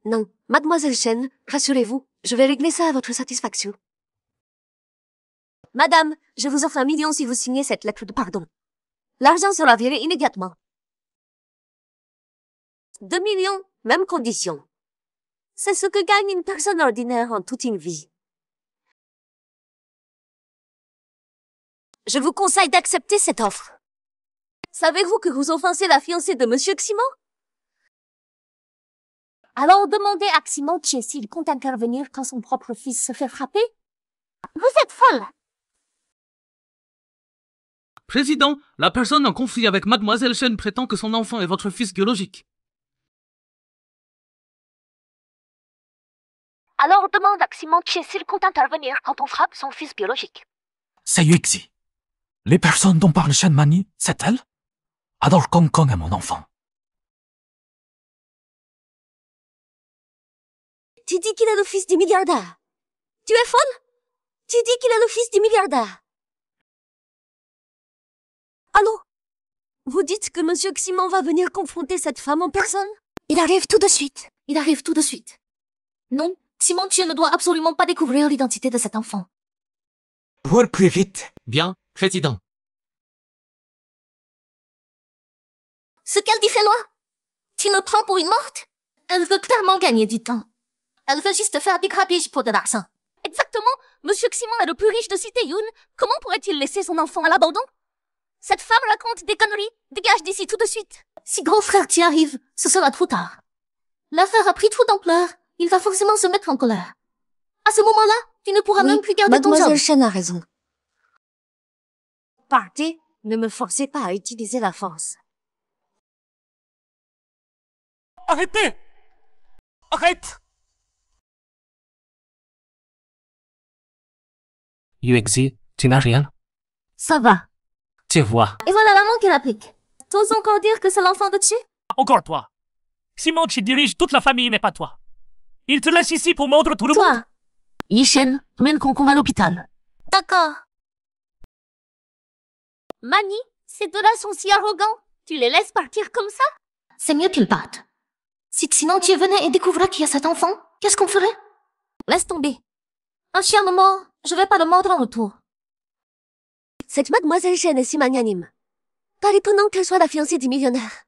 Non, Mademoiselle Shen, rassurez-vous, je vais régler ça à votre satisfaction. Madame, je vous offre 1 million si vous signez cette lettre de pardon. L'argent sera viré immédiatement. 2 millions, même condition. C'est ce que gagne une personne ordinaire en toute une vie. Je vous conseille d'accepter cette offre. Savez-vous que vous offensez la fiancée de Monsieur Ximon? Alors demandez à Ximon Chi s'il compte intervenir quand son propre fils se fait frapper? Vous êtes folle! Président, la personne en conflit avec Mademoiselle Shen prétend que son enfant est votre fils biologique. Alors demande à Ximon Chi s'il compte intervenir quand on frappe son fils biologique. C'est Yuexi. Les personnes dont parle Shen Mani, c'est elle? Alors Kong Kong est mon enfant. Tu dis qu'il est le fils du milliardaire. Tu es folle? Tu dis qu'il est le fils du milliardaire. Allô? Vous dites que Monsieur Ximon va venir confronter cette femme en personne? Il arrive tout de suite. Il arrive tout de suite. Non, Ximon Chi ne doit absolument pas découvrir l'identité de cet enfant. Pour plus vite. Bien, président. Ce qu'elle dit fait loin. Tu me prends pour une morte? Elle veut clairement gagner du temps. Elle veut juste faire des grappéges pour de l'argent. Exactement. Monsieur Ximon est le plus riche de Cité Yun. Comment pourrait-il laisser son enfant à l'abandon? Cette femme raconte des conneries. Dégage d'ici tout de suite. Si grand frère t'y arrive, ce sera trop tard. L'affaire a pris trop d'ampleur. Il va forcément se mettre en colère. À ce moment-là, tu ne pourras même plus garder ton job. Mademoiselle Shen a raison. Partez, ne me forcez pas à utiliser la force. Arrêtez! Arrête! Yuexi, tu n'as rien? Ça va. Tu vois. Et voilà la main qu'elle applique. T'oses encore dire que c'est l'enfant de Chi? Encore toi. Ximon Chi dirige toute la famille, mais pas toi. Il te laisse ici pour mordre tout le monde. Toi, Yishen, mène Concombre à l'hôpital. D'accord. Mani, ces deux-là sont si arrogants. Tu les laisses partir comme ça? C'est mieux qu'ils partent. Si Ximon Chi venait et découvrait qu'il y a cet enfant, qu'est-ce qu'on ferait? Laisse tomber. Un chien me mord, je vais pas le mordre en retour. Cette Mademoiselle Shen est si magnanime. Pas étonnant qu'elle soit la fiancée du millionnaire.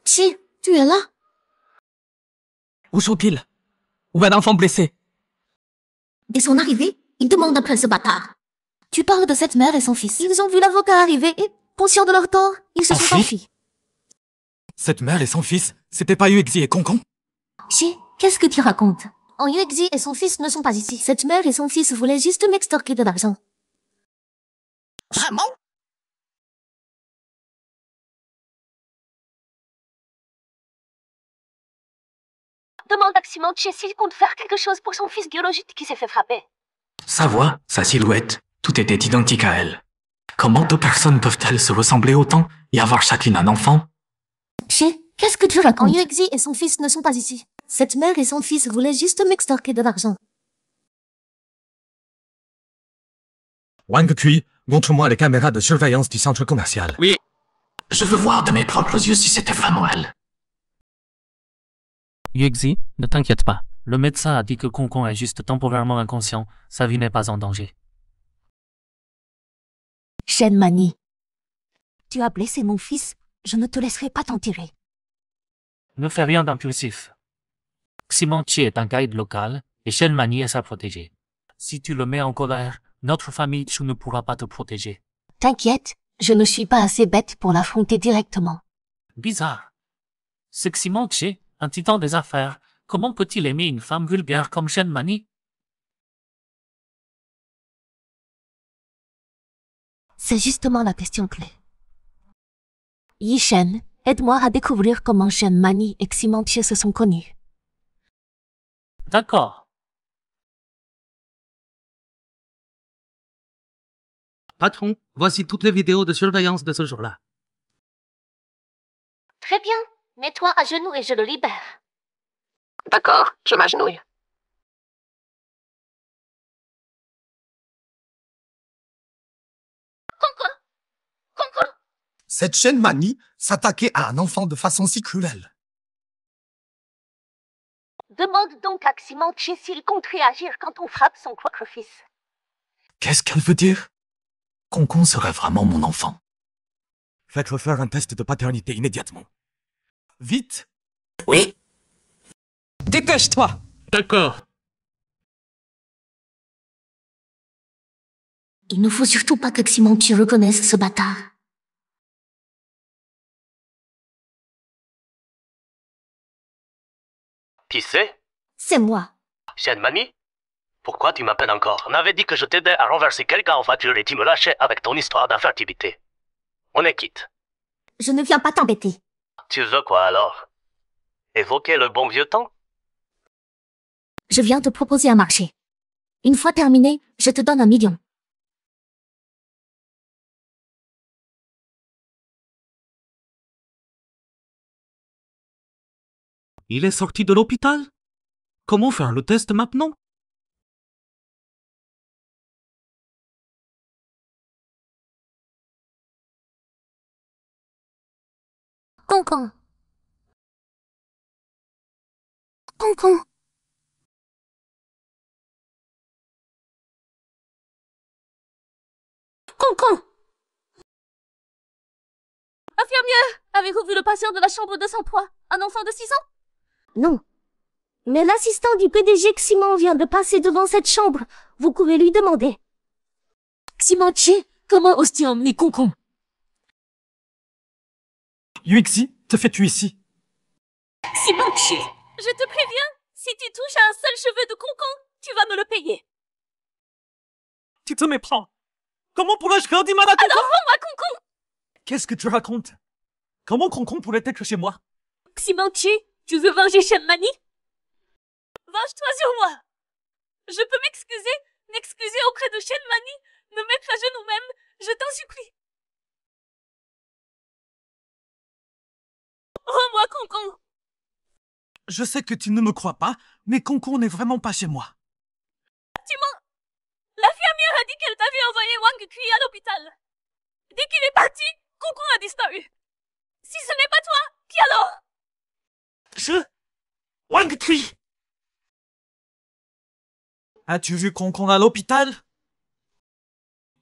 Chi, tu es là? Où sont-ils? Où est l'enfant blessé? Dès son arrivée, il demande après ce bâtard. Tu parles de cette mère et son fils. Ils ont vu l'avocat arriver et Conscients de leur tort, ils se sont enfuis. Cette mère et son fils, c'était pas Yuexi et Concon? Chi, qu'est-ce que tu racontes? En Yuexi et son fils ne sont pas ici. Cette mère et son fils voulaient juste m'extorquer de l'argent. Vraiment? Demande à Ximanchi s'il compte faire quelque chose pour son fils biologique qui s'est fait frapper. Sa voix, sa silhouette, tout était identique à elle. Comment deux personnes peuvent-elles se ressembler autant et avoir chacune un enfant? Chi, qu'est-ce que tu racontes? En Yuexi et son fils ne sont pas ici. Cette mère et son fils voulaient juste m'extorquer de l'argent. Wang Kui, montre-moi les caméras de surveillance du centre commercial. Oui. Je veux voir de mes propres yeux si c'était vraiment elle. Yuexi, ne t'inquiète pas. Le médecin a dit que Concon est juste temporairement inconscient. Sa vie n'est pas en danger. Shen Mani. Tu as blessé mon fils. Je ne te laisserai pas t'en tirer. Ne fais rien d'impulsif. Ximanchi est un guide local et Shen Mani est sa protégée. Si tu le mets en colère, notre famille Chu ne pourra pas te protéger. T'inquiète, je ne suis pas assez bête pour l'affronter directement. Bizarre. C'est Ximanchi, un titan des affaires. Comment peut-il aimer une femme vulgaire comme Shen Mani? C'est justement la question clé. Yi Shen, aide-moi à découvrir comment Shen Mani et Ximanchi se sont connus. D'accord. Patron, voici toutes les vidéos de surveillance de ce jour-là. Très bien. Mets-toi à genoux et je le libère. D'accord, je m'agenouille. Cette Shen Mani s'attaquait à un enfant de façon si cruelle. Demande donc à Ximanchi s'il compte réagir quand on frappe son propre fils. Qu'est-ce qu'elle veut dire? Concon serait vraiment mon enfant. Faites-le faire un test de paternité immédiatement. Vite! Oui. Dépêche-toi! D'accord. Il ne faut surtout pas que Ximanchi reconnaisse ce bâtard. Qui c'est? C'est moi. Shen Mani? Pourquoi tu m'appelles encore? On avait dit que je t'aidais à renverser quelqu'un en voiture et tu me lâchais avec ton histoire d'infertilité. On est quitte. Je ne viens pas t'embêter. Tu veux quoi alors? Évoquer le bon vieux temps? Je viens te proposer un marché. Une fois terminé, je te donne 1 million. Il est sorti de l'hôpital? Comment faire le test maintenant? Concon. Concon. Concon. Infirmière, avez-vous vu le patient de la chambre 203? Un enfant de 6 ans? Non. Mais l'assistant du PDG Ximan vient de passer devant cette chambre. Vous pouvez lui demander. Ximanchi, comment oses-tu emmener Concon? Yuexi te fait tuer ici. Ximanchi, je te préviens, si tu touches à un seul cheveu de Concon, tu vas me le payer. Tu te méprends. Comment pourrais-je grandir ma nature? Alors rends-moi Concon! Qu'est-ce que tu racontes? Comment Concon pourrait être chez moi? Ximanchi, tu veux venger Shen Mani? Venge-toi sur moi! Je peux m'excuser auprès de Shen Mani, me mettre à genoux même, je t'en supplie. Rends-moi Concon! Je sais que tu ne me crois pas, mais Concon n'est vraiment pas chez moi. Tu mens! L'infirmière a dit qu'elle t'avait envoyé Wang Kui à l'hôpital. Dès qu'il est parti, Concon a disparu. Si ce n'est pas toi, qui alors? Wang Kui! As-tu vu Concon à l'hôpital?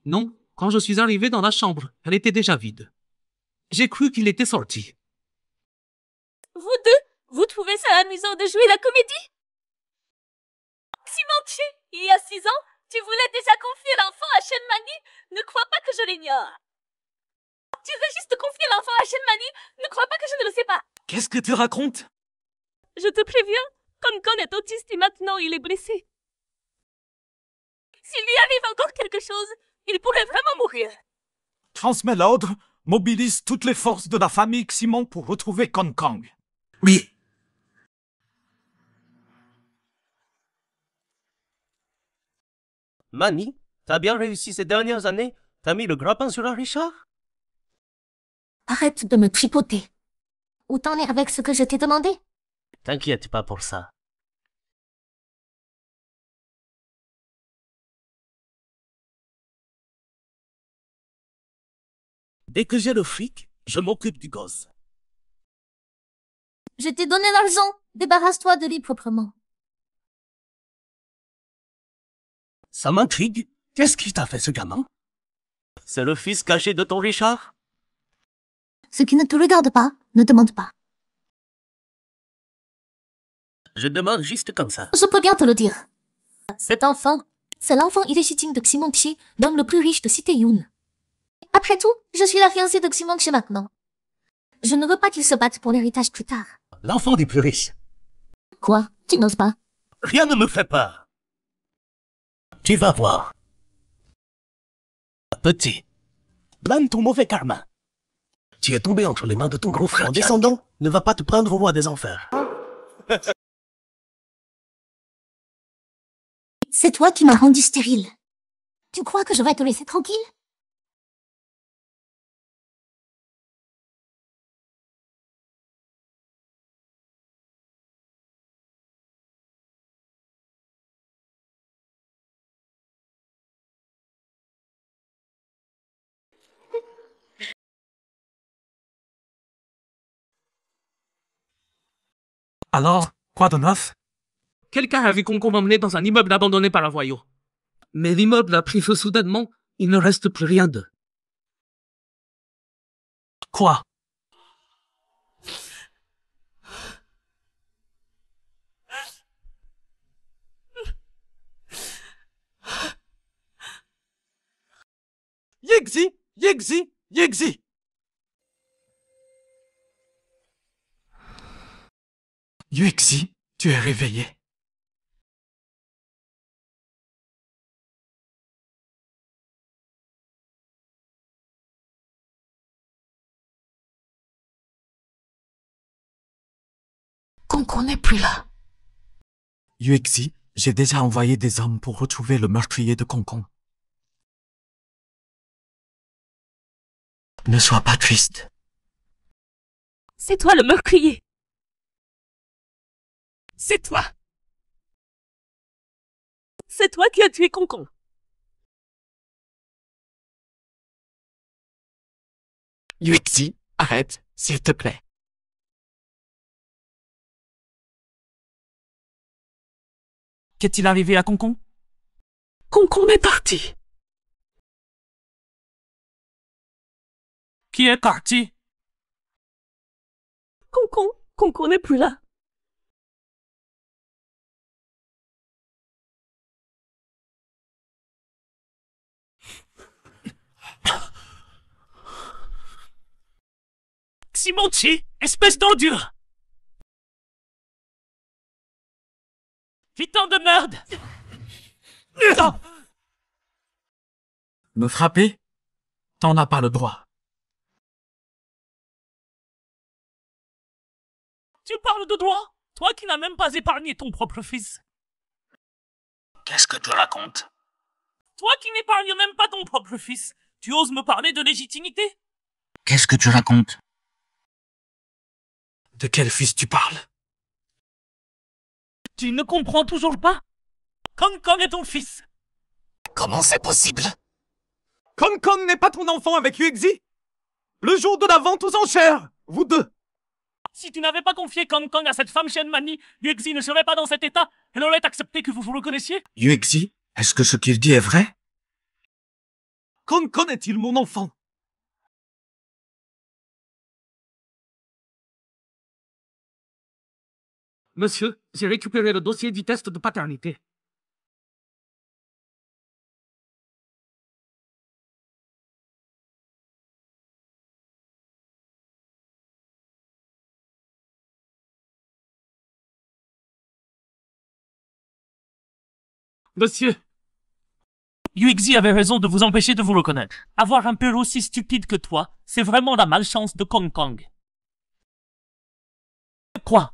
Non, quand je suis arrivé dans la chambre, elle était déjà vide. J'ai cru qu'il était sorti. Vous deux, vous trouvez ça amusant de jouer la comédie? Ximanchi, il y a 6 ans, tu voulais déjà confier l'enfant à Shen Mani. Ne crois pas que je l'ignore. Tu veux juste confier l'enfant à Shenmani? Ne crois pas que je ne le sais pas. Qu'est-ce que tu racontes? Je te préviens, Kon est autiste et maintenant il est blessé. S'il lui arrive encore quelque chose, il pourrait vraiment mourir. Transmets l'ordre, mobilise toutes les forces de la famille Ximon pour retrouver Kong. Oui. Manny, t'as bien réussi ces dernières années? T'as mis le grappin sur un Richard? Arrête de me tripoter. Où t'en es avec ce que je t'ai demandé? T'inquiète pas pour ça. Dès que j'ai le fric, je m'occupe du gosse. Je t'ai donné l'argent. Débarrasse-toi de lui proprement. Ça m'intrigue. Qu'est-ce qui t'a fait ce gamin? C'est le fils caché de ton Richard? Ce qui ne te regarde pas, ne demande pas. Je demande juste comme ça. Je peux bien te le dire. Cet enfant, c'est l'enfant illégitime de Ximon Xi, l'homme le plus riche de Cité Yun. Après tout, je suis la fiancée de Ximon Xi maintenant. Je ne veux pas qu'il se batte pour l'héritage plus tard. L'enfant des plus riches. Quoi? Tu n'oses pas? Rien ne me fait peur. Tu vas voir. Petit, blâme ton mauvais karma. Tu es tombé entre les mains de ton gros frère. En descendant, ne va pas te prendre au roi des enfers. C'est toi qui m'as rendu stérile. Tu crois que je vais te laisser tranquille? Alors, quoi de neuf? Quelqu'un a vu Concombre emmené dans un immeuble abandonné par un voyou. Mais l'immeuble a pris feu soudainement, il ne reste plus rien d'eux. Quoi? Yegzi! Yegzi! Yegzi! Yuexi, tu es réveillé. Concon n'est plus là. Yuexi, j'ai déjà envoyé des hommes pour retrouver le meurtrier de Concon. Ne sois pas triste. C'est toi le meurtrier. C'est toi. C'est toi qui as tué Concon. Yuexi, arrête, s'il te plaît. Qu'est-il arrivé à Concon? Concon est parti. Qui est parti? Concon n'est plus là. Simonchi, espèce d'ordure! Putain de merde! Me frapper? T'en as pas le droit. Tu parles de droit? Toi qui n'as même pas épargné ton propre fils. Qu'est-ce que tu racontes? Toi qui n'épargnes même pas ton propre fils. Tu oses me parler de légitimité? Qu'est-ce que tu racontes? De quel fils tu parles? Tu ne comprends toujours pas? Kong est ton fils. Comment c'est possible? Kong n'est pas ton enfant avec Yuexi. Le jour de la vente aux enchères, vous deux. Si tu n'avais pas confié Kong à cette femme Shenmani, Yuexi ne serait pas dans cet état. Elle aurait accepté que vous vous reconnaissiez. Yuexi, est-ce que ce qu'il dit est vrai? Kong est-il mon enfant? Monsieur, j'ai récupéré le dossier du test de paternité. Monsieur, Yuexi avait raison de vous empêcher de vous reconnaître. Avoir un père aussi stupide que toi, c'est vraiment la malchance de Kong Kong. Quoi?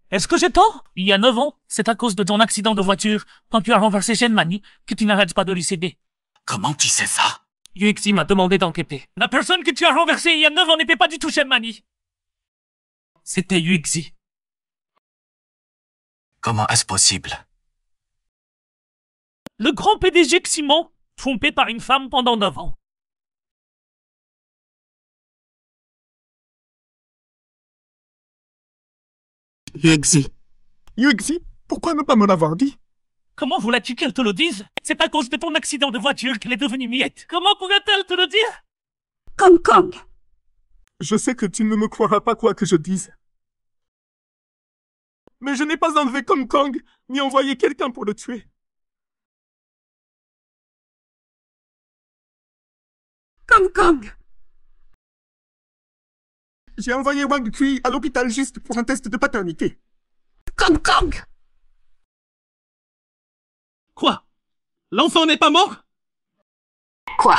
Est-ce que j'ai tort? Il y a 9 ans, c'est à cause de ton accident de voiture, quand tu as renversé Shen Mani, que tu n'arrêtes pas de lui céder. Comment tu sais ça? Yuexi m'a demandé d'enquêter. La personne que tu as renversée il y a 9 ans n'était pas du tout Shen Mani. C'était Yuexi. Comment est-ce possible? Le grand PDG Ximon, trompé par une femme pendant 9 ans. Yuexi, pourquoi ne pas me l'avoir dit? Comment voulais-tu qu'elle te le dise? C'est à cause de ton accident de voiture qu'elle est devenue miette. Comment pourrait-elle te le dire? Kong Kong. Je sais que tu ne me croiras pas quoi que je dise. Mais je n'ai pas enlevé Kong Kong, ni envoyé quelqu'un pour le tuer. Kong Kong. J'ai envoyé Wang Kui à l'hôpital juste pour un test de paternité. Kong Kong. quoi? L'enfant n'est pas mort? Quoi?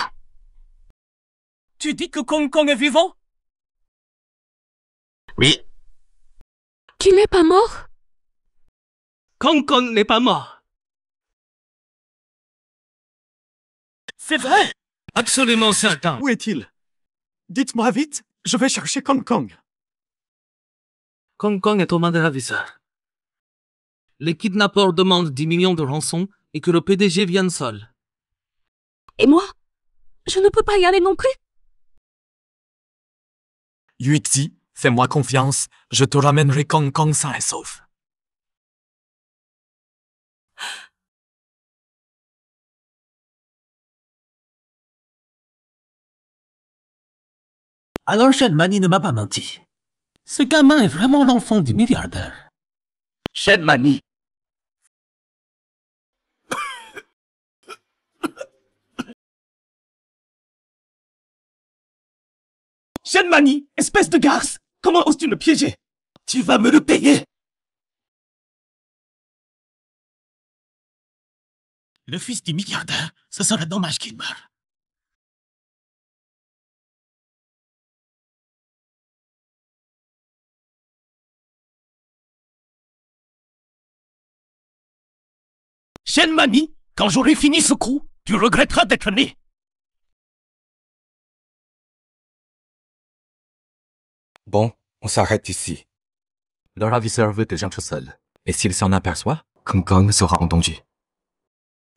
Tu dis que Kong Kong est vivant? Oui. Qu'il n'est pas mort? Kong Kong n'est pas mort. C'est vrai? Absolument certain. Où est-il? Dites-moi vite, je vais chercher Kong Kong. Kong Kong est aux mains des ravisseurs. Les kidnappeurs demandent 10 millions de rançon et que le PDG vienne seul. Et moi? Je ne peux pas y aller non plus? Yuexi, fais-moi confiance, je te ramènerai Kong Kong sain et sauf. Alors Shen Mani ne m'a pas menti. Ce gamin est vraiment l'enfant du milliardaire. Shen Mani. Shen Mani, espèce de garce! Comment oses-tu me piéger? Tu vas me le payer! Le fils du milliardaire, ce serait dommage qu'il meure. Shen Mani, quand j'aurai fini ce coup, tu regretteras d'être né. Bon, on s'arrête ici. Le ravisseur veut que j'entre seul. Et s'il s'en aperçoit, Kong Kong sera entendu.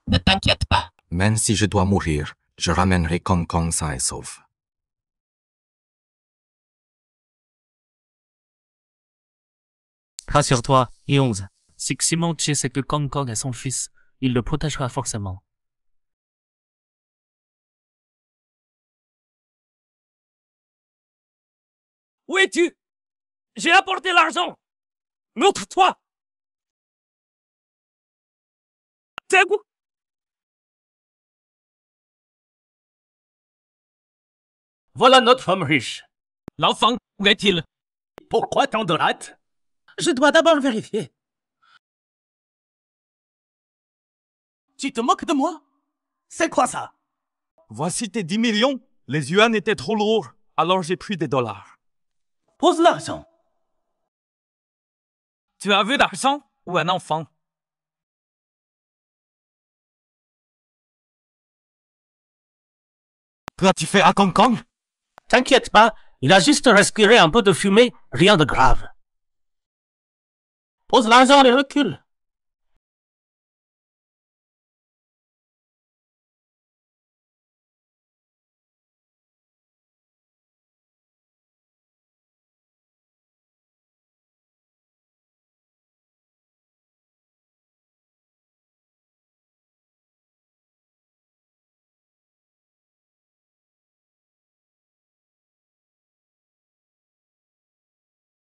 Ne t'inquiète pas. Même si je dois mourir, je ramènerai Kong Kong sain et sauf. Rassure-toi, Yonz. Si Ximon sait que Kong Kong est son fils, il le protégera forcément. Où es-tu? J'ai apporté l'argent! Montre-toi! T'es où? Voilà notre homme riche. L'enfant, où est-il? Pourquoi tant de hâte? Je dois d'abord vérifier. Tu te moques de moi? C'est quoi ça? Voici tes 10 millions. Les yuan étaient trop lourds, alors j'ai pris des dollars. Pose l'argent. Tu as vu l'argent ou un enfant? Qu'as-tu fait à Kong Kong? T'inquiète pas, il a juste respiré un peu de fumée, rien de grave. Pose l'argent et recule.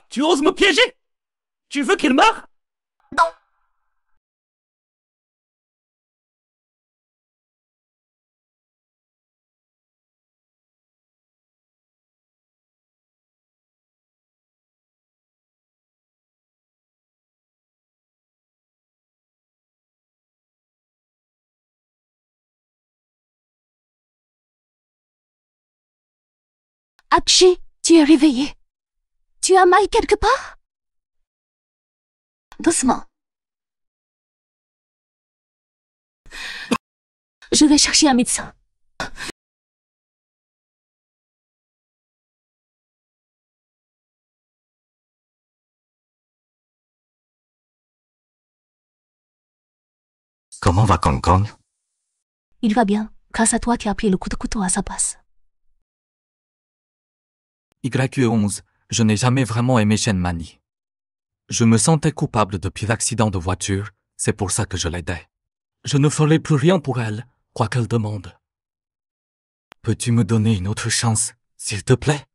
Tu oses me piéger? Tu veux qu'il meure? Hachi, tu es réveillé. Tu as mal quelque part? Doucement. Je vais chercher un médecin. Comment va Kong Kong? Il va bien, grâce à toi qui as pris le coup de couteau à sa place. YE11, je n'ai jamais vraiment aimé Shen Mani. Je me sentais coupable depuis l'accident de voiture, c'est pour ça que je l'aidais. Je ne ferai plus rien pour elle, quoi qu'elle demande. Peux-tu me donner une autre chance, s'il te plaît?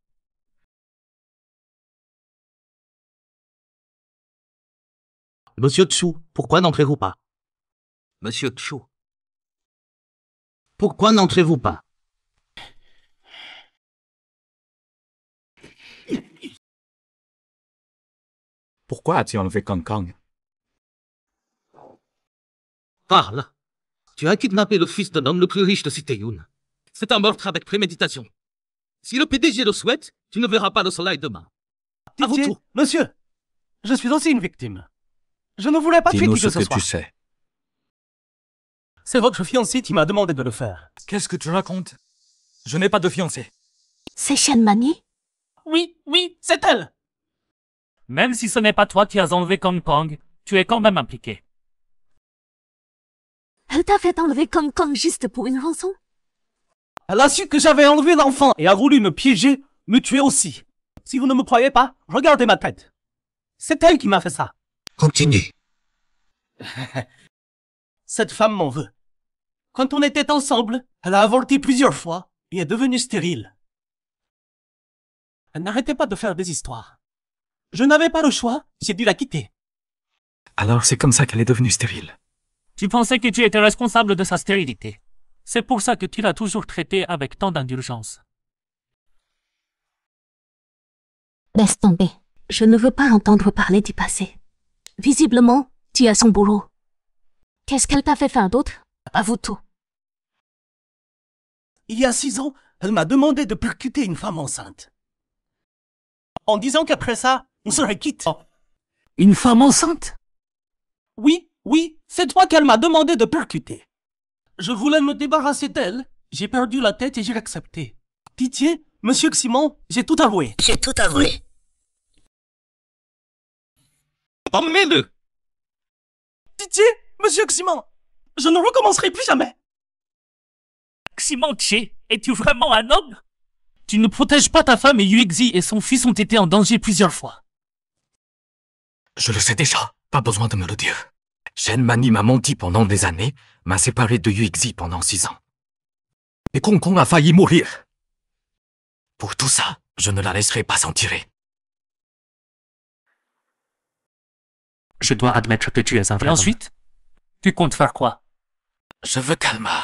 Monsieur Chu, pourquoi n'entrez-vous pas? Monsieur Chu. Pourquoi n'entrez-vous pas? Pourquoi as-tu enlevé Kong Kong? Parle. Tu as kidnappé le fils de l'homme le plus riche de Cité-Yoon. C'est un meurtre avec préméditation. Si le PDG le souhaite, tu ne verras pas le soleil demain. À vous tout. Monsieur, je suis aussi une victime. Je ne voulais pas tuer Dis-nous qui que ce ce que soit. tu sais. C'est votre fiancé qui m'a demandé de le faire. Qu'est-ce que tu racontes? Je n'ai pas de fiancé. C'est Shen Mani? Oui, c'est elle. Même si ce n'est pas toi qui as enlevé Kong Kong, tu es quand même impliqué. Elle t'a fait enlever Kong Kong juste pour une rançon? Elle a su que j'avais enlevé l'enfant et a voulu me piéger, me tuer aussi. Si vous ne me croyez pas, regardez ma tête. C'est elle qui m'a fait ça. Continue. Cette femme m'en veut. Quand on était ensemble, elle a avorté plusieurs fois et est devenue stérile. Elle n'arrêtait pas de faire des histoires. Je n'avais pas le choix, j'ai dû la quitter. Alors c'est comme ça qu'elle est devenue stérile. Tu pensais que tu étais responsable de sa stérilité. C'est pour ça que tu l'as toujours traitée avec tant d'indulgence. Laisse tomber. Je ne veux pas entendre parler du passé. Visiblement, tu as son bourreau. Qu'est-ce qu'elle t'a fait faire d'autre? À vous tout. Il y a 6 ans, elle m'a demandé de percuter une femme enceinte. En disant qu'après ça, on serait quitte. Une femme enceinte? Oui, c'est toi qu'elle m'a demandé de percuter. Je voulais me débarrasser d'elle, j'ai perdu la tête et j'ai accepté. Pitié, monsieur Ximon, j'ai tout avoué. J'ai tout avoué. Emmenez-le. Pitié, monsieur Ximon, je ne recommencerai plus jamais. Ximon Che, es-tu vraiment un homme? Tu ne protèges pas ta femme et Yuexi et son fils ont été en danger plusieurs fois. Je le sais déjà, pas besoin de me le dire. Shen Mani m'a menti pendant des années, m'a séparé de Yuexi pendant 6 ans. Et Kong Kong a failli mourir. Pour tout ça, je ne la laisserai pas s'en tirer. Je dois admettre que tu es un vrai homme. Et ensuite, tu comptes faire quoi? Je veux Kalma.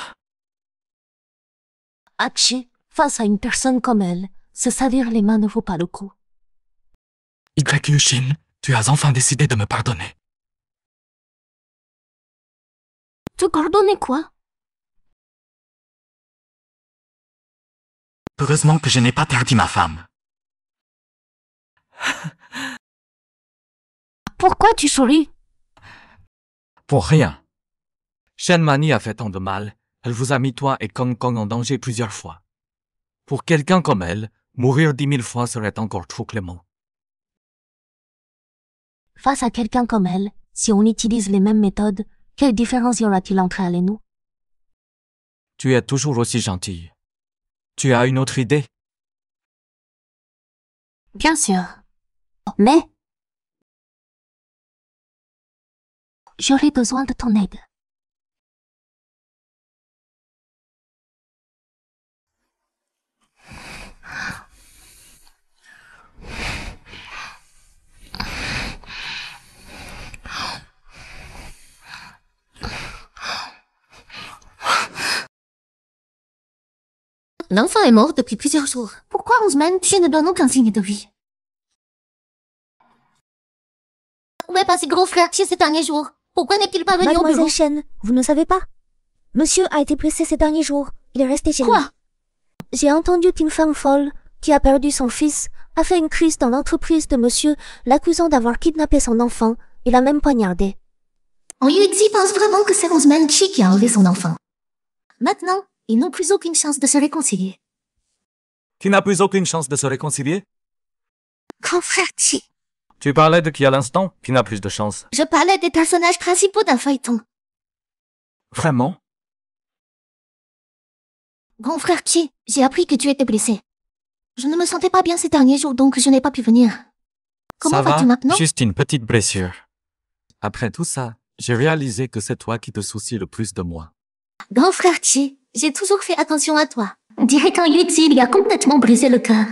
Hachi, face à une personne comme elle, se salir les mains ne vaut pas le coup. YU Shin, tu as enfin décidé de me pardonner. Te pardonner quoi? Heureusement que je n'ai pas perdu ma femme. Pourquoi tu souris? Pour rien. Shen Mani a fait tant de mal, elle vous a mis toi et Kong Kong en danger plusieurs fois. Pour quelqu'un comme elle, mourir 10 000 fois serait encore trop clément. Face à quelqu'un comme elle, si on utilise les mêmes méthodes, quelle différence y aura-t-il entre elle et nous? Tu es toujours aussi gentille. Tu as une autre idée? Bien sûr. Mais j'aurai besoin de ton aide. L'enfant est mort depuis plusieurs jours. Pourquoi 11 semaines, tu ne donnes aucun signe de vie? Où est passé gros frère ces derniers jours? Pourquoi n'est-il pas venu au bureau? Mademoiselle Shen, vous ne savez pas? Monsieur a été blessé ces derniers jours. Il est resté chez lui. Quoi? J'ai entendu qu'une femme folle, qui a perdu son fils, a fait une crise dans l'entreprise de monsieur, l'accusant d'avoir kidnappé son enfant et l'a même poignardé. Yuexi pense vraiment que c'est Roseman Chi qui a enlevé son enfant. Maintenant, ils n'ont plus aucune chance de se réconcilier. Qui n'a plus aucune chance de se réconcilier? Grand frère Chi. Tu parlais de qui à l'instant? Qui n'a plus de chance? Je parlais des personnages principaux d'un feuilleton. Vraiment? Grand frère Chi, j'ai appris que tu étais blessé. Je ne me sentais pas bien ces derniers jours, donc je n'ai pas pu venir. Comment vas-tu maintenant? Juste une petite blessure. Après tout ça, j'ai réalisé que c'est toi qui te soucies le plus de moi. Grand frère Chi, j'ai toujours fait attention à toi. Dirait qu'en Yuexi, il y a complètement brisé le cœur.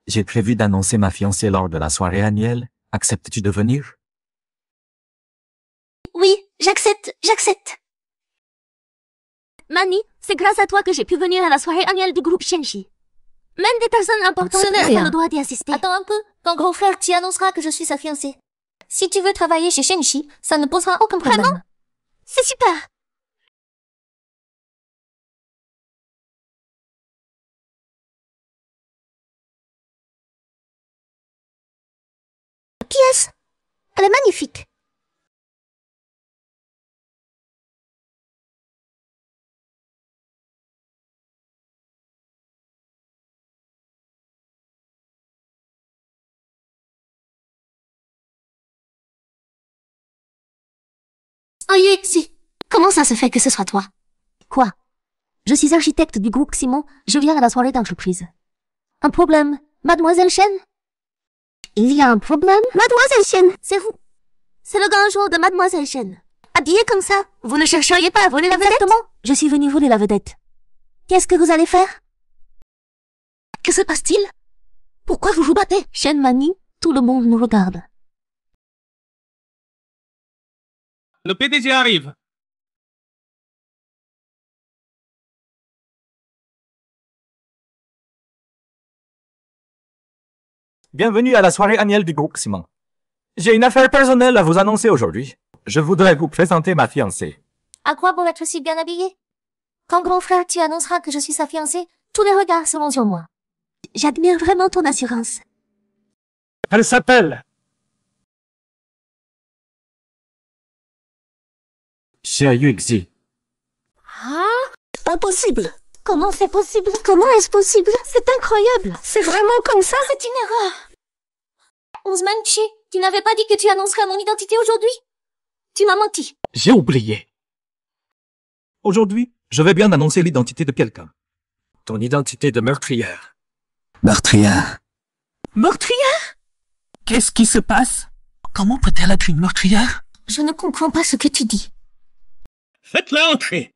J'ai prévu d'annoncer ma fiancée lors de la soirée annuelle. Acceptes-tu de venir? Oui, j'accepte. Mani, c'est grâce à toi que j'ai pu venir à la soirée annuelle du groupe Shenji. Même des personnes importantes n'ont pas le droit d'y assister. Attends un peu, quand grand frère Chi annoncera que je suis sa fiancée. Si tu veux travailler chez Shenji, ça ne posera aucun problème. Vraiment? C'est super. Qui est-ce? Elle est magnifique. Yuexi, comment ça se fait que ce soit toi? Quoi? Je suis architecte du groupe Simon, je viens à la soirée d'entreprise. Un problème, Mademoiselle Shen? Il y a un problème? Mademoiselle Shen, c'est vous. C'est le grand jour de Mademoiselle Shen. Habillée comme ça, vous ne chercheriez pas à voler la vedette? Exactement, je suis venue voler la vedette. Qu'est-ce que vous allez faire? Que se passe-t-il? Pourquoi vous vous battez? Shen Mani, tout le monde nous regarde. Le PDG arrive. Bienvenue à la soirée annuelle du groupe Simon. J'ai une affaire personnelle à vous annoncer aujourd'hui. Je voudrais vous présenter ma fiancée. À quoi bon être si bien habillé? Quand grand frère Chi annoncera que je suis sa fiancée, tous les regards seront sur moi. J'admire vraiment ton assurance. Elle s'appelle Xia Yuexi. Ah? Impossible. Comment c'est possible? Comment est-ce possible? C'est incroyable. C'est vraiment comme ça? C'est une erreur. Roseman Chi, tu n'avais pas dit que tu annoncerais mon identité aujourd'hui? Tu m'as menti. J'ai oublié. Aujourd'hui, je vais bien annoncer l'identité de quelqu'un. Ton identité de meurtrière. Meurtrière? Meurtrière? Qu'est-ce qui se passe? Comment peut-elle être une meurtrière? Je ne comprends pas ce que tu dis. Faites-la entrer.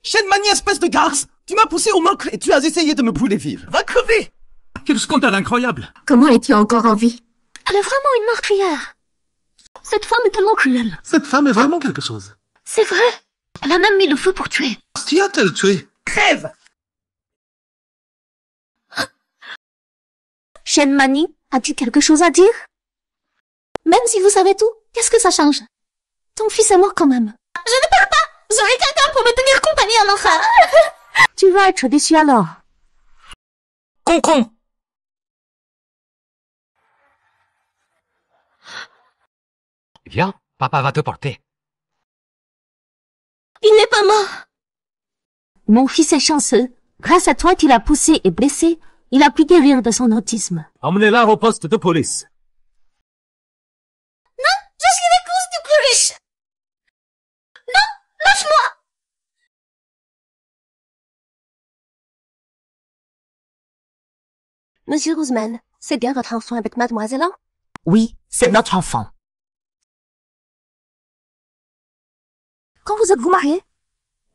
Shen Mani, espèce de garce! Tu m'as poussé au meurtre et tu as essayé de me brûler vive. Va crever! Quel scandale incroyable! Comment es-tu encore en vie? Elle est vraiment une meurtrière. Cette femme est tellement cruelle. Cette femme est vraiment quelque chose. C'est vrai. Elle a même mis le feu pour tuer. Qui a-t-elle tué? Crève! Shen Mani, as-tu quelque chose à dire? Même si vous savez tout, qu'est-ce que ça change? Ton fils est mort quand même. Je ne pars pas! J'aurai quelqu'un pour me tenir compagnie en enfer! Tu vas être déçu alors. Concon! Viens, papa va te porter. Il n'est pas mort! Mon fils est chanceux. Grâce à toi qui l'as poussé et blessé, il a pu guérir de son autisme. Emmenez-la au poste de police. Non! Je suis l'épouse du plus riche! Non! Lâche-moi! Monsieur Roseman, c'est bien votre enfant avec Mademoiselle, hein? Oui, c'est notre enfant. Quand vous êtes-vous mariés?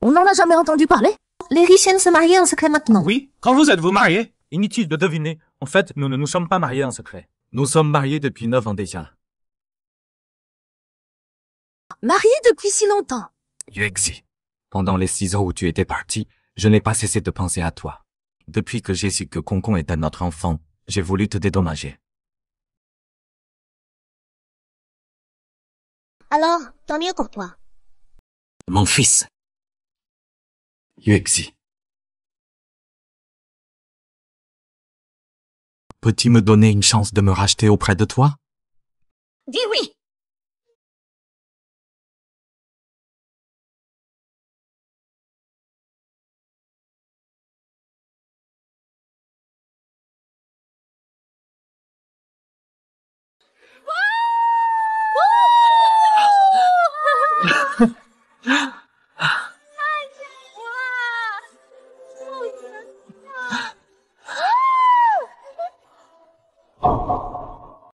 On n'en a jamais entendu parler. Les riches se marient en secret maintenant. Oui, quand vous êtes-vous mariés? Inutile de deviner. En fait, nous ne nous sommes pas mariés en secret. Nous sommes mariés depuis 9 ans déjà. Mariés depuis si longtemps? Yuexi, pendant les 6 ans où tu étais parti, je n'ai pas cessé de penser à toi. Depuis que j'ai su que Concon était notre enfant, j'ai voulu te dédommager. Alors, tant mieux pour toi. Mon fils. Yuexi. Peux-tu me donner une chance de me racheter auprès de toi? Dis oui.